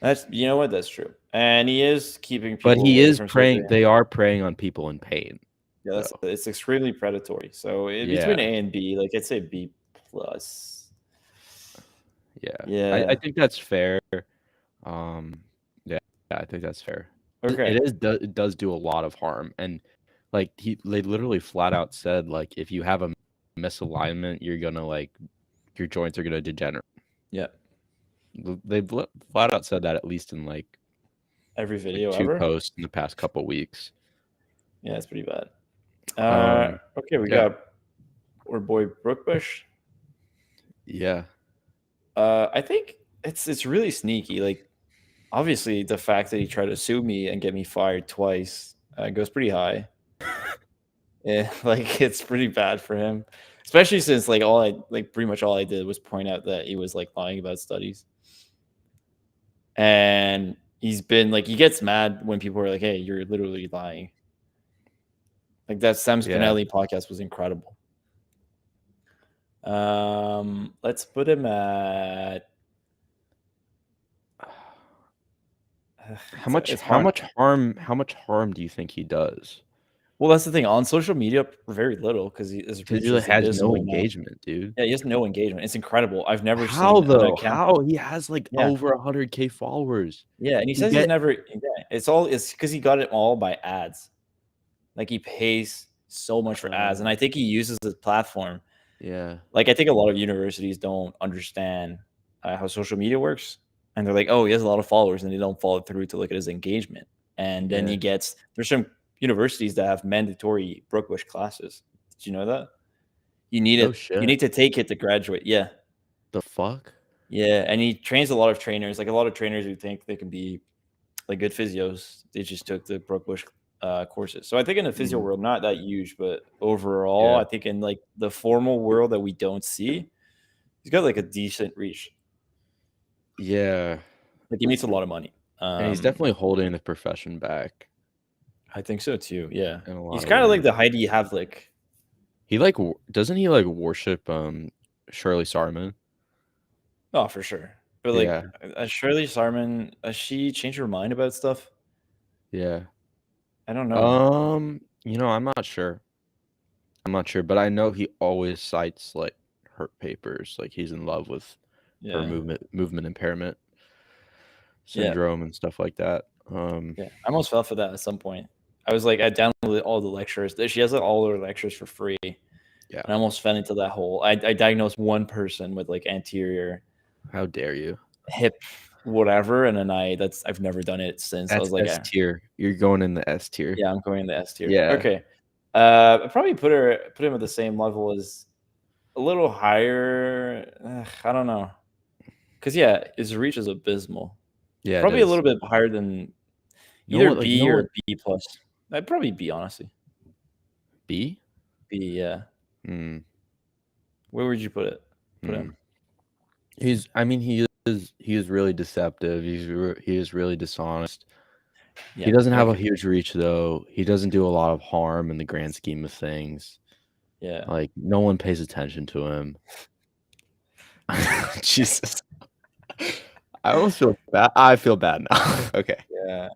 That's, you know what, that's true, and he is keeping people. But he away is from preying. surgery. They are preying on people in pain. Yeah, it's extremely predatory. So Yeah. between A and B, like I'd say B plus. Yeah. I think that's fair. Yeah, I think that's fair. Okay. It does do a lot of harm, and like they literally flat out said like if you have a misalignment, you're gonna like your joints are gonna degenerate. Yeah. They've flat out said that at least in like every video like 2 ever. posts in the past couple weeks. Yeah, it's pretty bad. Okay, we got our boy Brookbush. Yeah. I think it's really sneaky. Like, obviously, the fact that he tried to sue me and get me fired twice goes pretty high. Yeah, like it's pretty bad for him, especially since like pretty much all I did was point out that he was like lying about studies, and he's been like, he gets mad when people are like, "Hey, you're literally lying." Like that Sam Spinelli podcast was incredible. Let's put him at how much harm do you think he does? Well, that's the thing. On social media, very little, because he has no engagement, dude. Yeah, he has no engagement. It's incredible. I've never seen an account. How he has like over 100K followers. Yeah, and he says he's never. Yeah, it's because he got it all by ads. Like he pays so much for ads, and I think he uses his platform. Yeah, like I think a lot of universities don't understand how social media works, and they're like, "Oh, he has a lot of followers," and they don't follow through to look at his engagement, and then he gets. There's some universities that have mandatory Brookbush classes. Did you know that? You need it. You need to take it to graduate. Yeah. The fuck? Yeah, and he trains a lot of trainers. Like a lot of trainers who think they can be like good physios, they just took the Brookbush courses. So I think in the physio world, not that huge, but overall, I think in like the formal world that we don't see, he's got like a decent reach. Yeah, like he makes a lot of money, and he's definitely holding the profession back. I think so too. Yeah, he's kind of like the Heidi Havlik. He like doesn't he like worship Shirley Sarman? Oh, for sure. But like Shirley Sarman, has she changed her mind about stuff? Yeah, I don't know. You know, I'm not sure. But I know he always cites like her papers. Like he's in love with her movement impairment syndrome and stuff like that. I almost fell for that at some point. I was like, I downloaded all the lectures. She has like all her lectures for free. Yeah, and I almost fell into that hole. I diagnosed one person with like anterior. How dare you? Hip, whatever, and then I've never done it since. That's I was like, S tier. You're going in the S tier. Yeah, I'm going in the S tier. Yeah. Okay. I'd probably put him at the same level as a little higher. I don't know, because his reach is abysmal. Yeah, probably a little bit higher than either B or B plus. I'd probably B, honestly. B? B, yeah. Where would you put it? Put him. He is really deceptive. He is really dishonest. Yeah, he doesn't have a huge reach though. He doesn't do a lot of harm in the grand scheme of things. Yeah. Like no one pays attention to him. Jesus. I almost feel bad. I feel bad now. Okay. Yeah.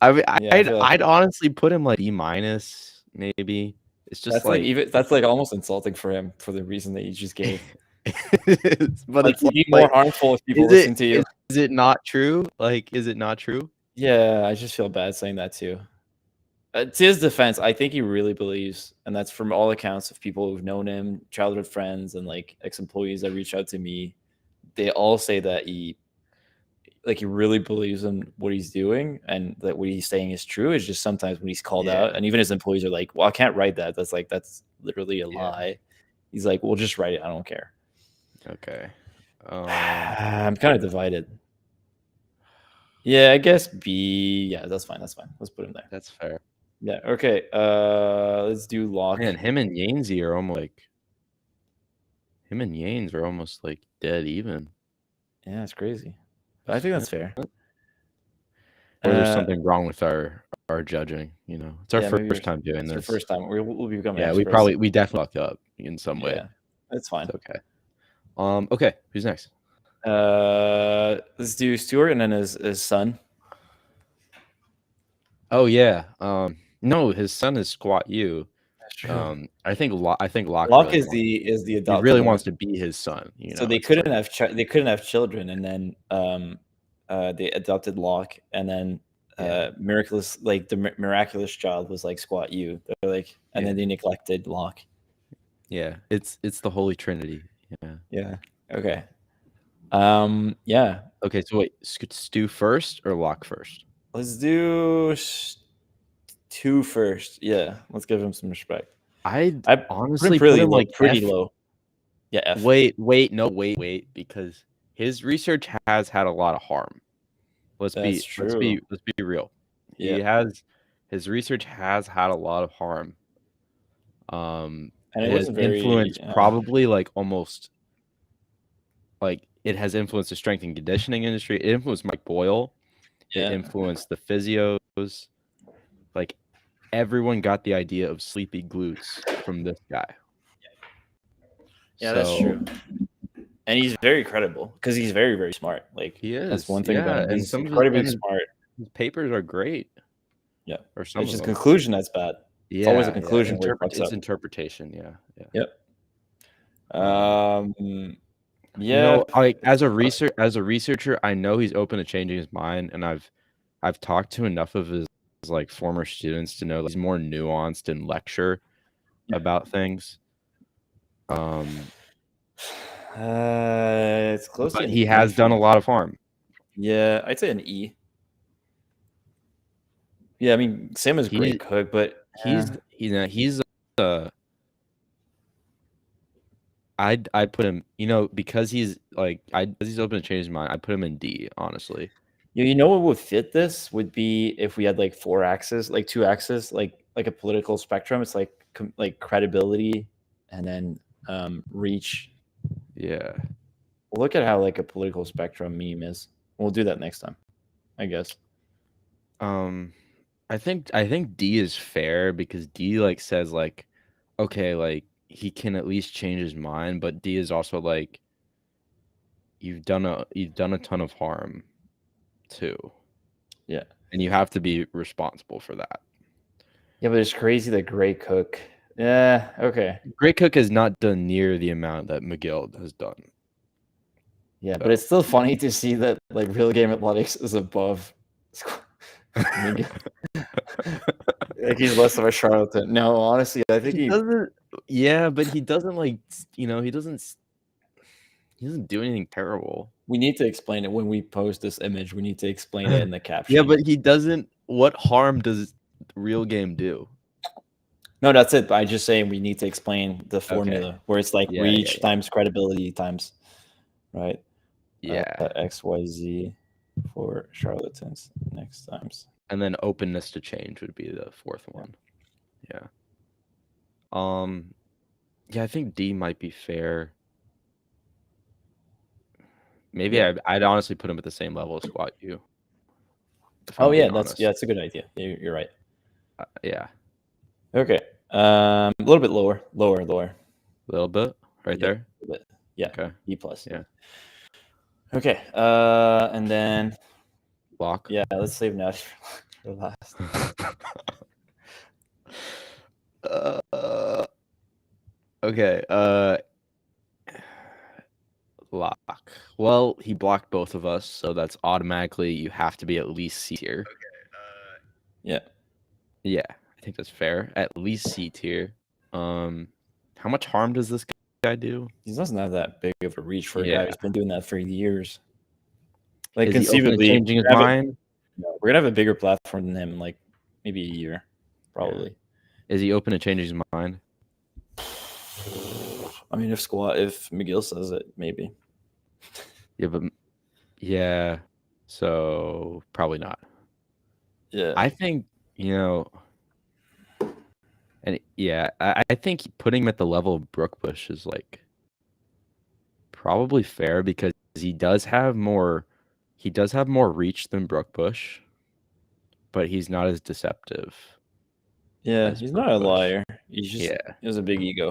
I mean, I'd honestly put him like B minus, maybe. It's just that's like almost insulting for him for the reason that you just gave. But it's be more harmful if people listen to you. Is it not true? Like, is it not true? Yeah, I just feel bad saying that too. To his defense, I think he really believes, and that's from all accounts of people who've known him, childhood friends, and like ex-employees that reach out to me. They all say that he really believes in what he's doing, and that what he's saying is true. It's just sometimes when he's called out, and even his employees are like, "Well, I can't write that. That's literally a lie." He's like, "Well, just write it. I don't care." Okay. I'm kind of divided. Yeah, I guess B. Yeah, that's fine. Let's put him there. That's fair. Yeah. Okay. Let's do lock. Man, him and Yainsy are almost like. Him and Yains are almost like dead even. Yeah, it's crazy. But I think that's fair. Or there's something wrong with our judging. You know, it's our first time doing this. It's the first time we'll be becoming. Yeah, experts. we definitely fucked up in some way. Yeah, that's fine. It's okay. Okay, who's next? Let's do Stuart and then his son. Oh yeah. No, his son is Squat U. That's true. I think Locke really is the adopted. He really wants to be his son. You know, so they couldn't have children, and then they adopted Locke, and then miraculous miraculous child was like Squat U. They're like, and then they neglected Locke. Yeah, it's the Holy Trinity. Yeah. Yeah. Okay. Yeah. Okay, so wait, Stu first or Locke first? Let's do Stu first. Yeah, let's give him some respect. I honestly put him like pretty low. Yeah. F. Wait, because his research has had a lot of harm. Let's be real. Yeah. His research has had a lot of harm. And it has influenced probably like almost like it has influenced the strength and conditioning industry. It influenced Mike Boyle. It influenced the physios. Like everyone got the idea of sleepy glutes from this guy. Yeah, that's true. And he's very credible because he's very, very smart. Like he is. That's one thing about him. He's incredibly smart. His papers are great. Yeah. Or some it's just conclusion that's bad. Yeah. It's always a conclusion. It's interpretation. Yeah. Yep. Yeah. You know, like as a researcher, I know he's open to changing his mind, and I've talked to enough of his like former students to know he's more nuanced in lecture about things. It's close. But he has done a lot of harm. Yeah, I'd say an E. Yeah, I mean, same as Great Cook, but he's I'd put him, you know, because he's open to change his mind. I put him in D, honestly. You know what would fit this would be if we had like 4 axes, like 2 axes, like a political spectrum. It's like credibility and then reach. Yeah. Look at how like a political spectrum meme is. We'll do that next time, I guess. I think D is fair because D like says like, okay, like he can at least change his mind, but D is also like, you've done a ton of harm too. Yeah. And you have to be responsible for that. Yeah, but it's crazy that Great Cook. Yeah, okay. Great Cook has not done near the amount that McGill has done. Yeah, but it's still funny to see that like real game athletics is above like he's less of a charlatan. No, honestly, I think he doesn't. Yeah, but he doesn't like, you know, he doesn't do anything terrible. We need to explain it when we post this image. We need to explain it in the caption. Yeah, but he doesn't. What harm does real game do? No, that's it. I just saying we need to explain the formula where it's like reach times credibility times, right? Yeah. XYZ for charlatans next times. And then openness to change would be the 4th one. Yeah. Yeah, I think D might be fair. Maybe I'd honestly put him at the same level as Squat U. Oh yeah, that's a good idea. You're right. Yeah. Okay. A little bit lower. A little bit there. A bit. Yeah. Okay. E plus. Yeah. Okay. And then Locke. Yeah, let's save Nash for last. Okay. Locke. Well, he blocked both of us, so that's automatically you have to be at least C tier. Yeah. Yeah, I think that's fair. At least C tier. How much harm does this guy do? He doesn't have that big of a reach for a guy who's been doing that for years. Like is conceivably he changing his mind. We're gonna have a bigger platform than him in like maybe a year, probably. Yeah. Is he open to changing his mind? I mean, if McGill says it, maybe. So probably not. Yeah. I think, you know, And yeah, I think putting him at the level of Brookbush is like probably fair because he does have more reach than Brookbush, but he's not as deceptive. Yeah, he's not a liar. He's just he has a big ego.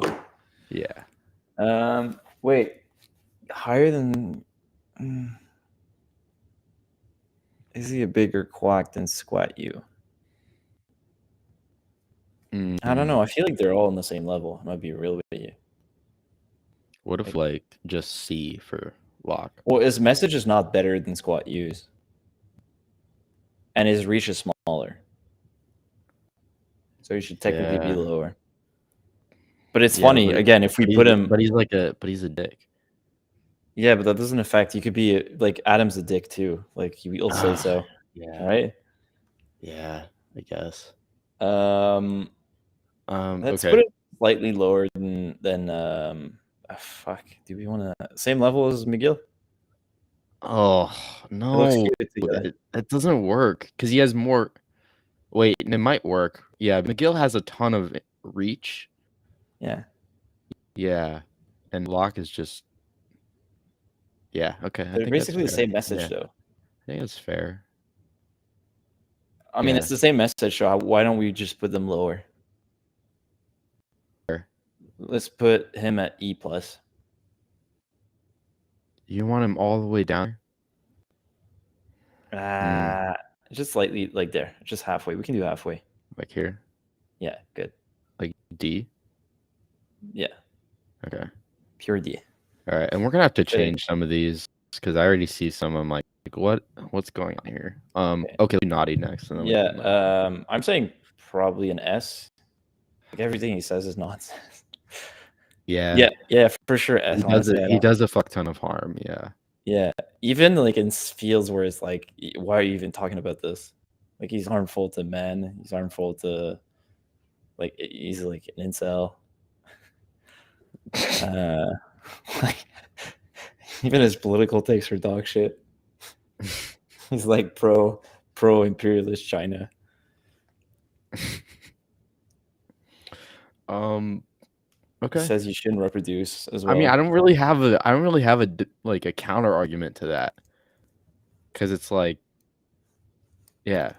Yeah. Wait, higher than. Is he a bigger quack than Squat U? I don't know. I feel like they're all on the same level. I might be real with you. What if like just C for lock? Well, his message is not better than Squat U's, and his reach is smaller, so he should technically be lower. But it's funny again if we put him. But he's a dick. Yeah, but that doesn't affect. You could be like Adam's a dick too. Like he'll say so. Yeah. Right. Yeah, I guess. Let's put it slightly lower than fuck. Do we want to same level as McGill? Oh no, that doesn't work because he has more. Wait, it might work. Yeah, McGill has a ton of reach. Yeah. Yeah, and lock is just. Yeah. Okay. They're basically the same message, though. I think it's fair. I mean, it's the same message. So why don't we just put them lower? Let's put him at E+. You want him all the way down? Just slightly, like there, just halfway. We can do halfway. Like here? Yeah, good. Like D? Yeah. Okay. Pure D. All right, and we're gonna have to change some of these because I already see some. I'm like what's going on here? Okay, naughty next. And then I'm saying probably an S. Like everything he says is nonsense. Yeah, for sure. S, he does a fuck ton of harm. Yeah, even like in fields where it's like, why are you even talking about this? Like he's harmful to men. He's harmful to, like he's like an incel. Like even his political takes are dog shit. He's like pro imperialist China. Okay. He says you shouldn't reproduce as well. I mean, I don't really have a counter argument to that, because it's like, I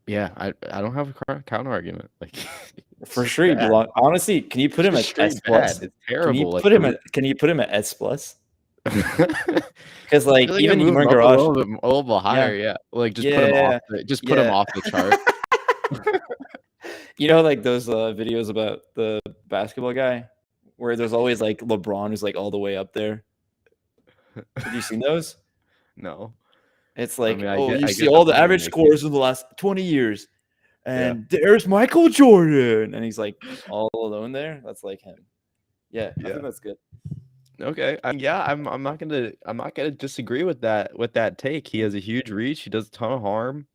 don't have a counter argument. Like, for sure, you belong. Honestly, can you put him at S+? It's terrible. Can you put him at S+? Because like even Human Garage a little bit higher, like just put him off the chart. You know, like those videos about the basketball guy where there's always like LeBron who's like all the way up there. Have you seen those? No. It's like, you see all the average scores in the last 20 years. And there's Michael Jordan. And he's like all alone there. That's like him. Yeah, I think that's good. Okay. I'm not gonna disagree with that take. He has a huge reach. He does a ton of harm.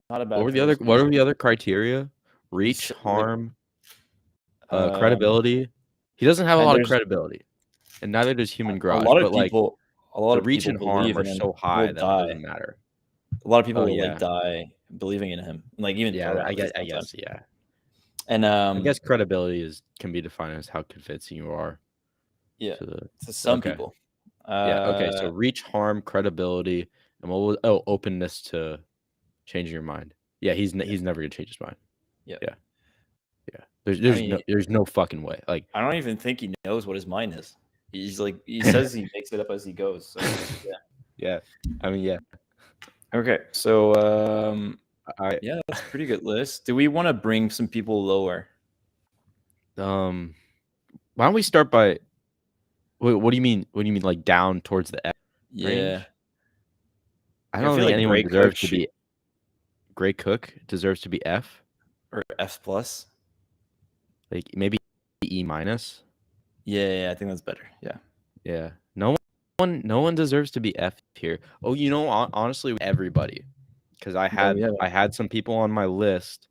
Not a bad. What are the other criteria? Reach, harm, credibility. He doesn't have a lot of credibility, and neither does Human Garage. A lot of reach and harm are so high that it doesn't matter. A lot of people will like die believing in him. Like even I guess. And I guess credibility can be defined as how convincing you are. Yeah, to some people. Okay. So reach, harm, credibility, and what was openness to changing your mind. Yeah, he's never gonna change his mind. Yeah. There's no fucking way. Like I don't even think he knows what his mind is. He's like he says he makes it up as he goes. So, yeah. I mean, yeah. Okay, so that's a pretty good list. Do we want to bring some people lower? Why don't we start by? What do you mean? What do you mean, like down towards the F range? I don't think anyone deserves to be. Gray Cook deserves to be F or F+. Like maybe E-. Yeah, I think that's better. Yeah. No one deserves to be F here. Oh, you know, honestly, everybody, because I had some people on my list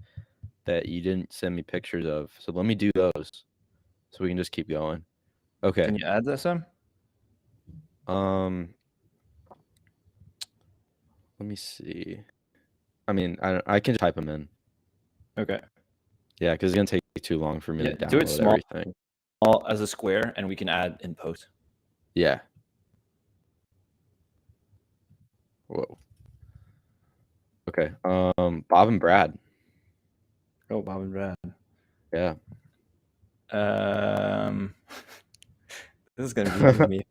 that you didn't send me pictures of. So let me do those, so we can just keep going. Okay. Can you add that some? Let me see. I mean, I can type them in. Okay. Yeah, because it's gonna take too long for me to Do it download small everything. as a square, and we can add in post. Yeah. Whoa. Okay. Bob and Brad. Oh, Bob and Brad. Yeah. This is gonna be me.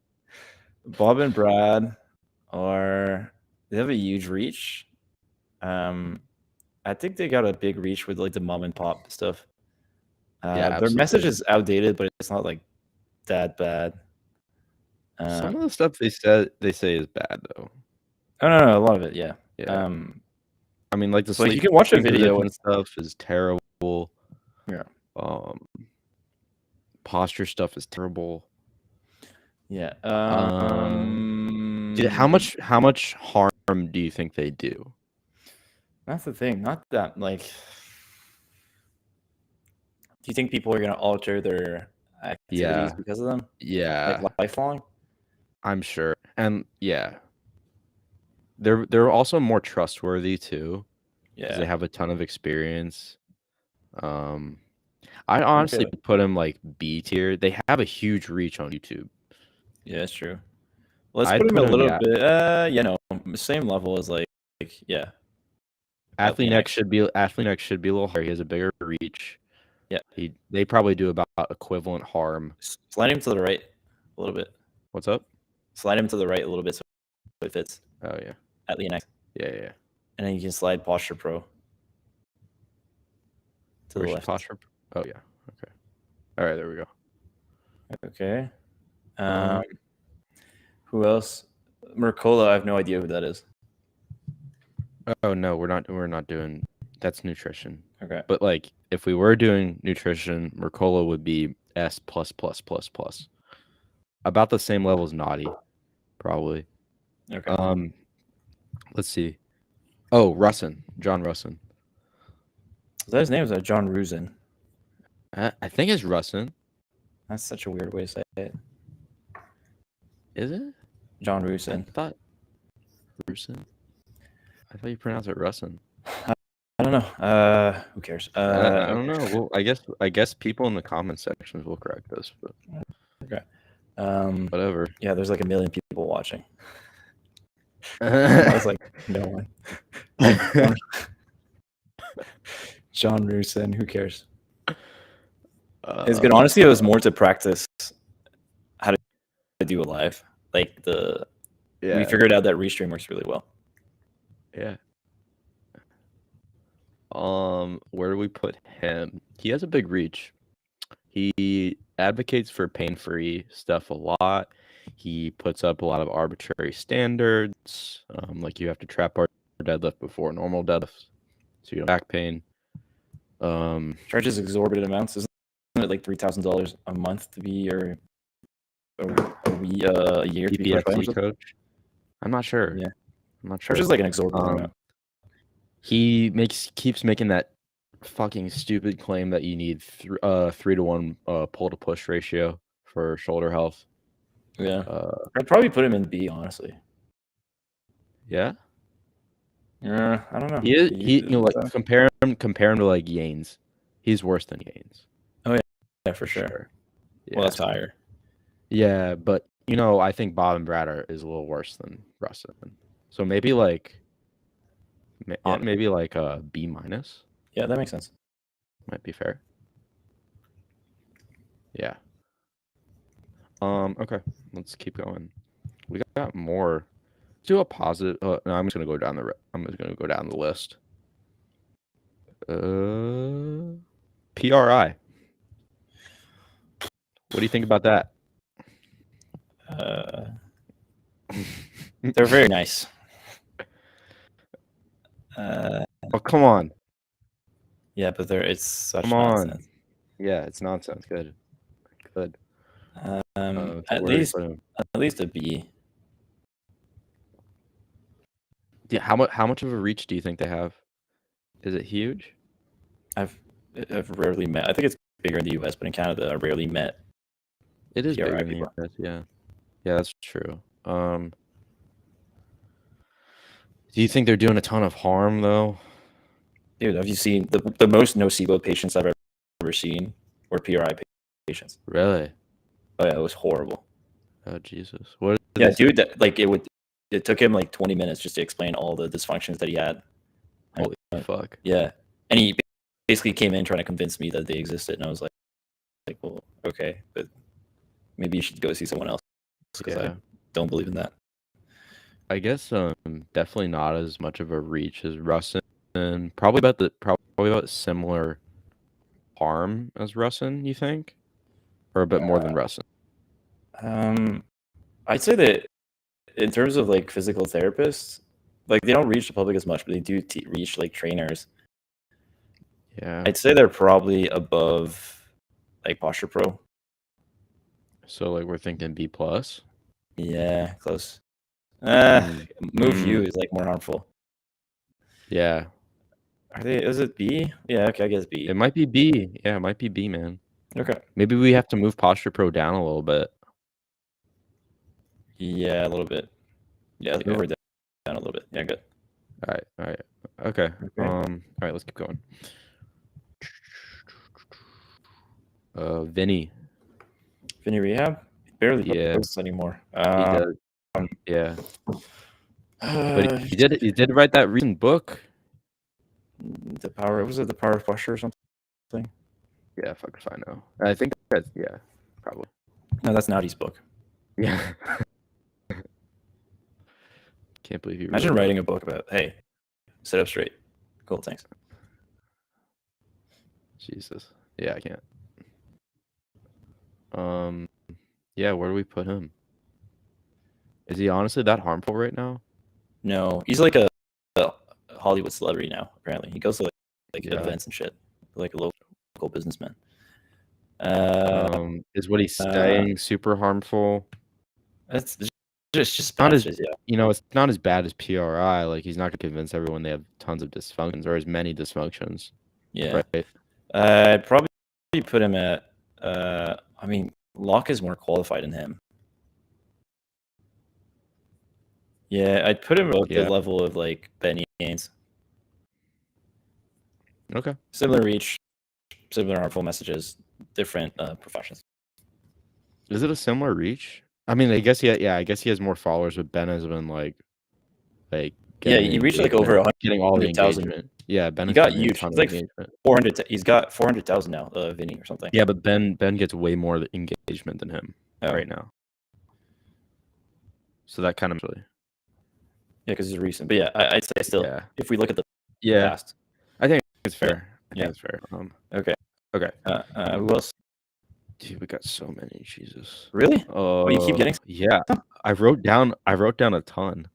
Bob and Brad they have a huge reach. I think they got a big reach with like the mom and pop stuff. Yeah, their message absolutely. is outdated, but it's not like that bad. Some of the stuff they say is bad though. Oh no, a lot of it, yeah. Yeah. I mean, like the like you can watch a video and stuff is terrible. Yeah. Posture stuff is terrible. Yeah. Dude, how much harm do you think they do? That's the thing. Not that like. Do you think people are gonna alter their activities because of them? Yeah. Like lifelong? I'm sure. And yeah. They're also more trustworthy too. Yeah. They have a ton of experience. I honestly put them like B tier. They have a huge reach on YouTube. Yeah, that's true. Let's put them a little bit. Same level as like yeah. Athlete Next should be a little higher. He has a bigger reach. Yeah. They probably do about equivalent harm. Slide him to the right a little bit. What's up? Slide him to the right a little bit so it fits. Oh yeah. Athlete Next. Yeah. And then you can slide Posture Pro to the left. Posture. Oh yeah. Okay. All right, there we go. Okay. Who else? Mercola, I have no idea who that is. Oh no, we're not doing that's nutrition. Okay. But like if we were doing nutrition, Mercola would be S++++. About the same level as Naughty, probably. Okay. Let's see. Oh, Rusin. John Rusin. Is that his name? Is that John Rusin? I think it's Rusin. That's such a weird way to say it. Is it? John Rusin. I thought you pronounced it Rusin. I don't know. Who cares? I don't know. Well, I guess people in the comment sections will correct us. But okay. Whatever. Yeah, there's like a million people watching. I was like, no one. John Rusin. Who cares? It's good. Honestly, it was more to practice how to do a live. Like we figured out that Restream works really well. Yeah. Where do we put him? He has a big reach. He advocates for pain-free stuff a lot. He puts up a lot of arbitrary standards. Like you have to trap bar deadlift before normal deadlifts, so you don't back pain. Charges exorbitant amounts, isn't it? Like $3,000 a month to be your a year to be coach. I'm not sure. Yeah, I'm not sure. Charges like an exorbitant amount. He keeps making that fucking stupid claim that you need 3-to-1 pull to push ratio for shoulder health. Yeah, I'd probably put him in B, honestly. Yeah. Yeah, I don't know. He like compare him to like Yanes. He's worse than Yanes. Oh yeah, for sure. Yeah. Well, that's higher. Yeah, but I think Bob and Brad is a little worse than Rusin. So maybe like a B-. Yeah, that makes sense. Might be fair. Yeah. Okay, let's keep going. We got more. Let's do a positive. No, I'm just gonna go down the list. PRI. What do you think about that? They're very nice. Oh, come on. Yeah, but it's such nonsense. Yeah, it's nonsense. Good. At least a B. Yeah, how much of a reach do you think they have? Is it huge? I've rarely met. I think it's bigger in the US, but in Canada, I rarely met. It is bigger in the US, yeah. Yeah, that's true. Do you think they're doing a ton of harm though? Dude, have you seen the most nocebo patients I've ever seen were PRI patients? Really? Oh yeah, it was horrible. Oh Jesus! What? Yeah, dude, that like it took him like 20 minutes just to explain all the dysfunctions that he had. Holy fuck! Yeah, and he basically came in trying to convince me that they existed, and I was like, well, okay, but maybe you should go see someone else because I don't believe in that. I guess definitely not as much of a reach as Rusin. Probably about similar harm as Rusin, you think? Or a bit more than Rusin? I'd say that in terms of like physical therapists, like they don't reach the public as much, but they do reach like trainers. Yeah. I'd say they're probably above like Posture Pro. So like we're thinking B plus. Yeah, close. Move View is like more harmful. Yeah. Are they? Is it B? Yeah. Okay, I guess B. It might be B. Yeah, it might be B, man. Okay. Maybe we have to move Posture Pro down a little bit. Yeah, a little bit. Yeah, let's move it down a little bit. Yeah, good. All right. Okay. All right, let's keep going. Vinny Rehab barely posts anymore. He does. Yeah. But he did write that recent book. The power. Was it the power of posture or something? Yeah, fuck if I know. I think that's probably. No, that's Naughty's book. Yeah. Can't believe you. Imagine writing a book about, hey, sit up straight. Cool, thanks. Jesus. Yeah, I can't. Yeah, where do we put him? Is he honestly that harmful right now? No, he's like a Hollywood celebrity now. Apparently, he goes to like events and shit, like a local businessman. Is what he's saying super harmful? It's just not as it's not as bad as PRI. Like he's not gonna convince everyone they have tons of dysfunctions or as many dysfunctions. Yeah, right. I'd probably put him at. I mean, Locke is more qualified than him. Yeah, I'd put him at the level of like Benny Haynes. Okay. Similar reach, similar harmful messages, different professions. Is it a similar reach? I mean, I guess I guess he has more followers, but Ben has been like he reached like over 100, getting all the engagement. Yeah, Ben he got huge. He's like 400. He's got 400,000 now, Vinny or something. Yeah, but Ben gets way more engagement than him right now. So that kind of really. Yeah, because he's recent. But yeah, I'd say still, if we look at the past, I think it's fair. It's fair. Okay. Who else? Dude, we got so many. Jesus. Really? Oh, you keep getting? Yeah, I wrote down a ton.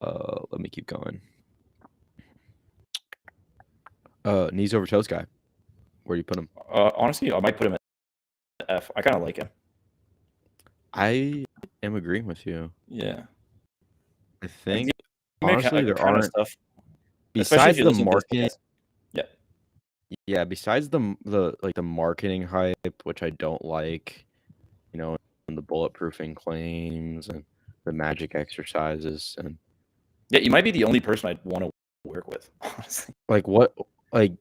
Let me keep going. Knees over toes guy. Where do you put him? Honestly, I might put him at F. I kind of like him. I am agreeing with you. Yeah. I think honestly there aren't stuff besides the marketing. Yeah, besides the marketing hype, which I don't like, and the bulletproofing claims and the magic exercises and you might be the only person I'd want to work with, honestly. The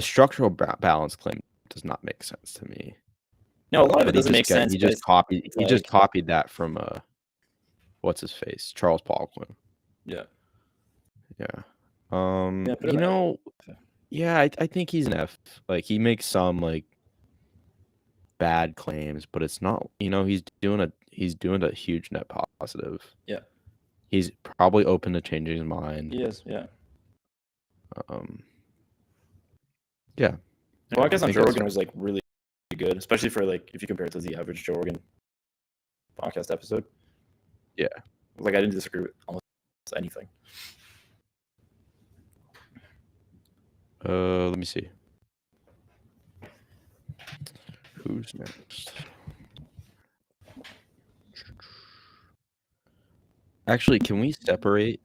structural balance claim does not make sense to me. No, a lot of it doesn't make sense. He just copied that from what's his face, Charles Poliquin. Yeah. I think he's an F. Like he makes some like bad claims, but it's not. He's doing a huge net positive. Yeah. He's probably open to changing his mind. He is. Yeah. Yeah. The podcast on Joe Rogan was like really good, especially for like if you compare it to the average Joe Rogan podcast episode. Yeah. Like I didn't disagree with almost anything. Let me see. Who's next? Actually, can we separate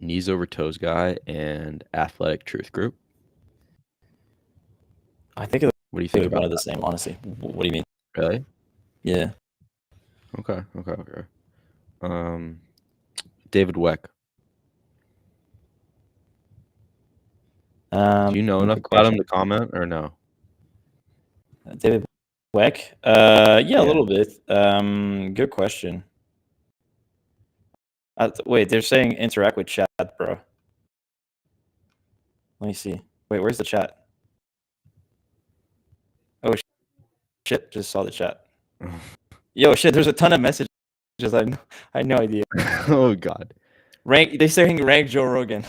knees over toes guy and athletic truth group? I think what do you think about the same, honestly? What do you mean? Really? Yeah. Okay. David Weck. Do you know enough about him to comment or no? David Weck? Yeah, a little bit. Good question. Wait, they're saying interact with chat, bro. Let me see. Wait, where's the chat? Oh, shit. Just saw the chat. Yo, shit, there's a ton of messages. I had no idea. Oh, God. They're saying rank Joe Rogan.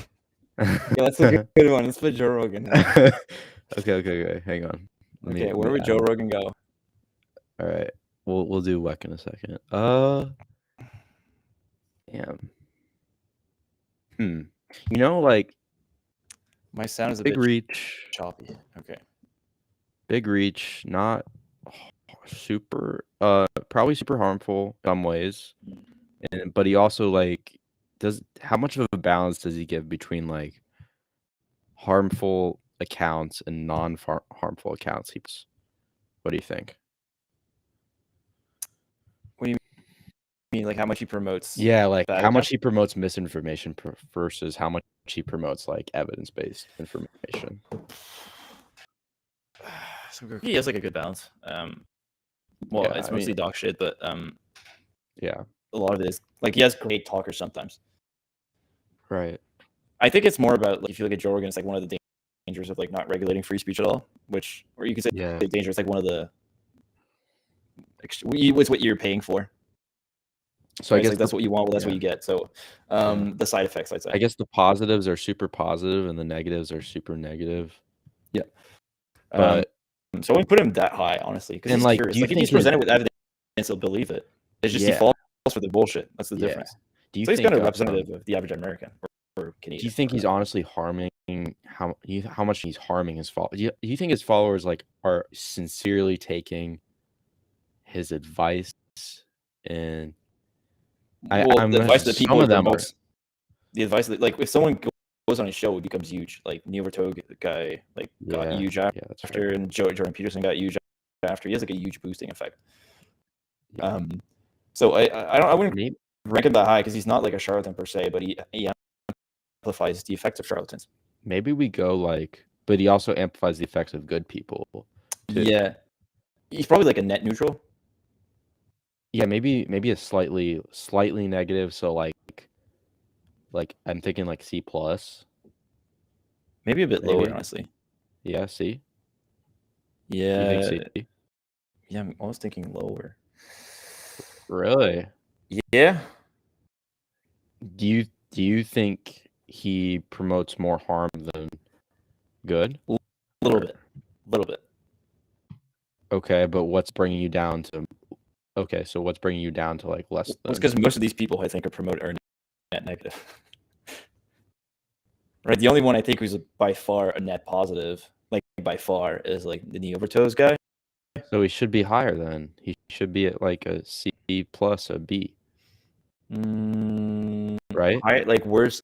Yeah, that's a good one. Let's put Joe Rogan. Okay. Hang on. Where would Joe Rogan go? All right. We'll do Weck in a second. Damn. You know, like, my sound is a big bit reach, choppy. Okay. Big reach, not super, probably super harmful in some ways, but he also like how much of a balance does he give between like harmful accounts and non-harmful accounts? What do you think? What do you mean, like how much he promotes? Yeah, like how much he promotes misinformation versus how much he promotes like evidence-based information. He has like a good balance. Well, it's mostly dog shit, but yeah, a lot of it is like he has great talkers sometimes. Right. I think it's more about like if you look at Joe Rogan, it's like one of the dangers of like not regulating free speech at all, or you could say the danger is like one of the it's what you're paying for. So I guess like that's what you want. Well, that's what you get. So the side effects, I'd say. I guess the positives are super positive and the negatives are super negative. Yeah. But so I wouldn't put him that high, honestly, because he's curious. Like if he's presented with evidence, he'll believe it. It's just he falls for the bullshit. That's the difference. Do you so he's think kind of representative of the average American or Canadian. Do you think he's honestly harming how much he's harming his followers? Do you think his followers like are sincerely taking his advice? And the advice that people some of them are. The advice that like if someone goes on his show, it becomes huge. Like Neil Vertoge guy got huge after, and Jordan Peterson got huge after. He has like a huge boosting effect. So I wouldn't rank him that high because he's not like a charlatan per se, but he amplifies the effects of charlatans. Maybe we go like, but he also amplifies the effects of good people too. Yeah, he's probably like a net neutral. Yeah, maybe a slightly negative. So like I'm thinking like C+. Maybe a bit lower, honestly. Yeah, C. Yeah. You think C? Yeah, I'm almost thinking lower. Really? Yeah. Do you think he promotes more harm than good? A little bit. Okay, but what's bringing you down to? Okay, so what's bringing you down to like less? It's because most of these people I think are net negative. Right. The only one I think who's by far a net positive, like by far, is like the Neil Vertoge guy. So he should be higher then. He should be at like a C+, a B. Right? Like worse.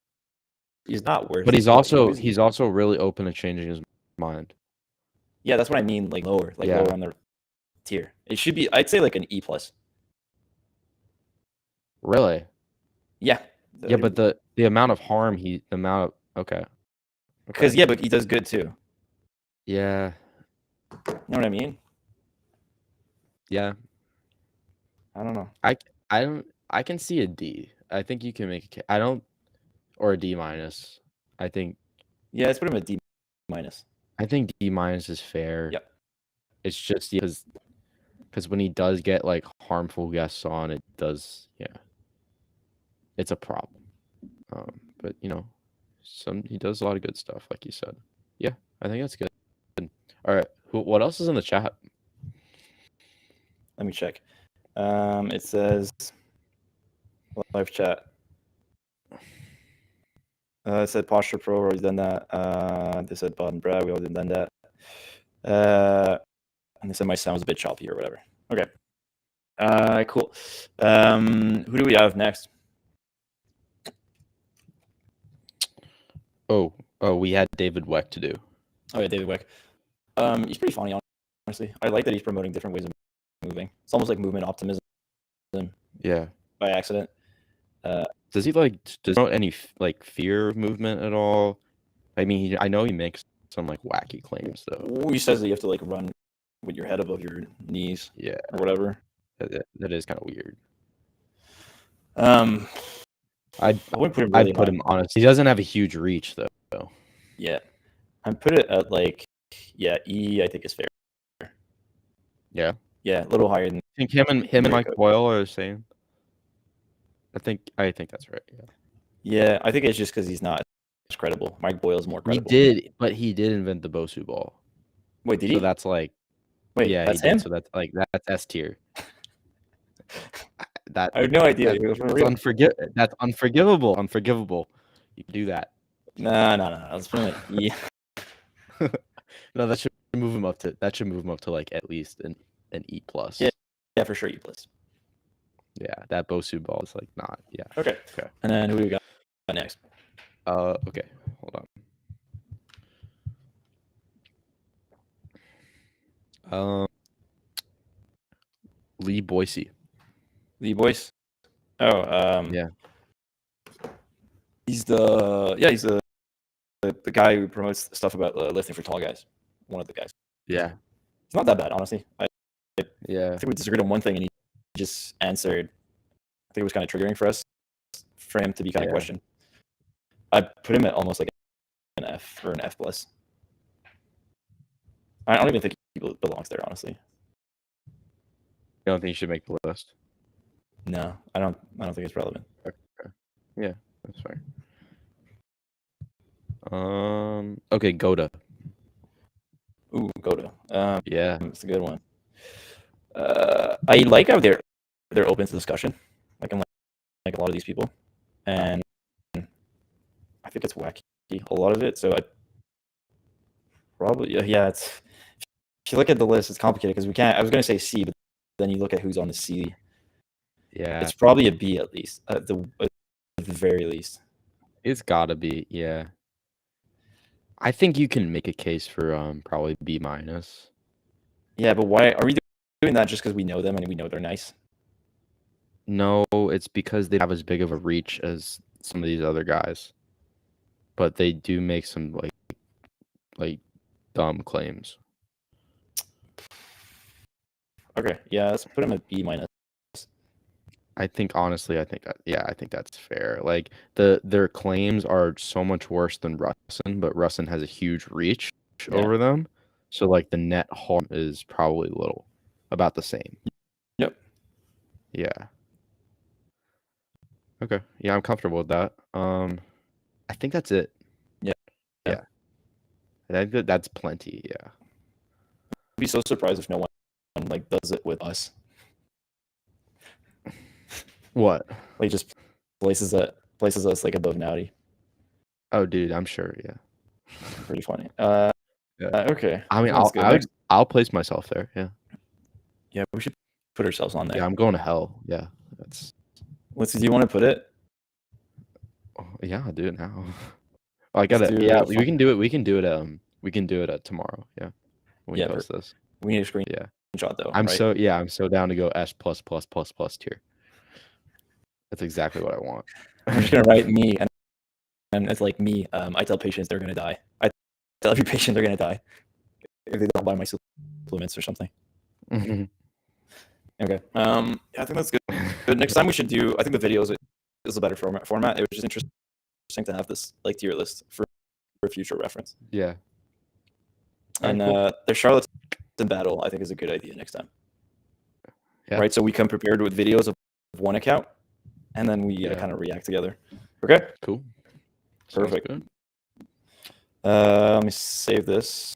He's not worse. But he's also really open to changing his mind. Yeah, that's what I mean. Like lower, lower on the tier. It should be. I'd say like an E+. Really? Yeah. Yeah, but the amount of harm okay. Because but he does good too. Yeah. You know what I mean? Yeah. I don't know. I can see a D. I think you can make or a D-. I think. Yeah, let's put him at D-. I think D- is fair. Yep. It's just because when he does get like harmful guests on, it does, it's a problem. But he does a lot of good stuff, like you said. Yeah, I think that's good. All right, what else is in the chat? Let me check. It says live chat. It said Posture Pro, we already done that. They said Bob and Brad, we already done that. And they said my sound was a bit choppy or whatever. Okay. Cool. Who do we have next? Oh, we had David Weck to do. Oh yeah, David Weck. He's pretty funny, honestly. I like that he's promoting different ways of moving. It's almost like movement optimism. Yeah. By accident. Does he promote any like fear of movement at all? I mean, I know he makes some like wacky claims though. He says that you have to like run with your head above your knees. Yeah, or whatever. That is kind of weird. I wouldn't put him. Really I'd put him honest. He doesn't have a huge reach though. Yeah, I'd put it at like E. I think is fair. Yeah, a little higher than. I think him and Mike Boyle are the same. I think that's right. Yeah, I think it's just because he's not as credible. Mike Boyle's more credible. He did invent the Bosu ball. Wait, did he? So that's like, yeah, that's him. So that's like that's S tier. I have no idea. That's unforgivable. Unforgivable. You can do that. No. Let's put him at E. No, that should move him up to like at least an E plus. Yeah, for sure E plus. Yeah, that Bosu ball is like not. Yeah. Okay. And then who do we got next? Okay. Hold on. Lee Boise. Oh, yeah. He's the guy who promotes stuff about lifting for tall guys. One of the guys. Yeah. It's not that bad, honestly. I think we disagreed on one thing, and he just answered. I think it was kind of triggering for him to be kind of questioned. I put him at almost like an F or an F plus. I don't even think he belongs there, honestly. You don't think you should make the list? No, I don't think it's relevant. Okay. Yeah, that's fine. Okay, Goda. Ooh, Goda. Yeah, it's a good one. I like how they're open to discussion. Like a lot of these people, and I think it's wacky, a lot of it. So I probably it's. If you look at the list, it's complicated because we can't. I was going to say C, but then you look at who's on the C. Yeah, it's probably a B at least, at the very least. It's gotta be. Yeah, I think you can make a case for probably B minus. Yeah, but why are we doing that? Just because we know them and we know they're nice? No, it's because they have as big of a reach as some of these other guys, but they do make some like dumb claims. Okay, yeah, let's put them at B minus. I think honestly, I think that's fair. Like their claims are so much worse than Rusin, but Rusin has a huge reach over them. So like the net harm is probably about the same. Yep. Yeah. Okay. Yeah, I'm comfortable with that. I think that's it. Yeah. I think that's plenty. Yeah. I'd be so surprised if no one like does it with us. What? Like just places us like above Naughty. Oh, dude, I'm sure. Yeah. Pretty funny. Okay. I mean, I'll place myself there. Yeah. Yeah, we should put ourselves on there. Yeah, I'm going to hell. Yeah, that's. Let's see. Do you want to put it? Oh, yeah, I'll do it now. I got it. Yeah, we can do it. We can do it. We can do it tomorrow. Yeah. When we post this. We need a screenshot though. I'm so down to go S plus tier. That's exactly what I want. I'm just gonna write me, and it's like me. I tell patients they're gonna die. I tell every patient they're gonna die if they don't buy my supplements or something. Mm-hmm. Okay. I think that's good. Good. Next time we should do. I think the videos is a better format. It was just interesting to have this like tier list for future reference. Yeah. And cool. The Charlatans battle, I think, is a good idea next time. Yeah. Right. So we come prepared with videos of one account, and then we kind of react together. Okay. Cool. Perfect. Good. Let me save this.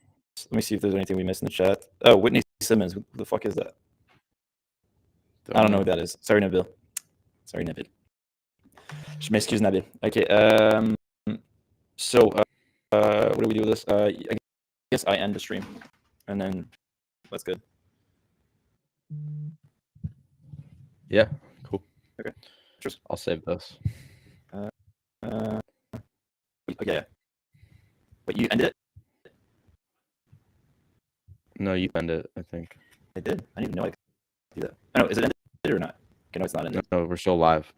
Let me see if there's anything we missed in the chat. Oh, Whitney Simmons. Who the fuck is that? I don't know who that is. Sorry, Nabil. Just my excuse, Nabil. Okay. So, what do we do with this? I guess I end the stream, and then that's good. Yeah. Cool. Okay. Just I'll save this. Okay. But you ended it? No, you end it, I think. I did. I didn't even know I could do that. I know. Is it ended or not? Okay, no, it's not ended. No, we're still live.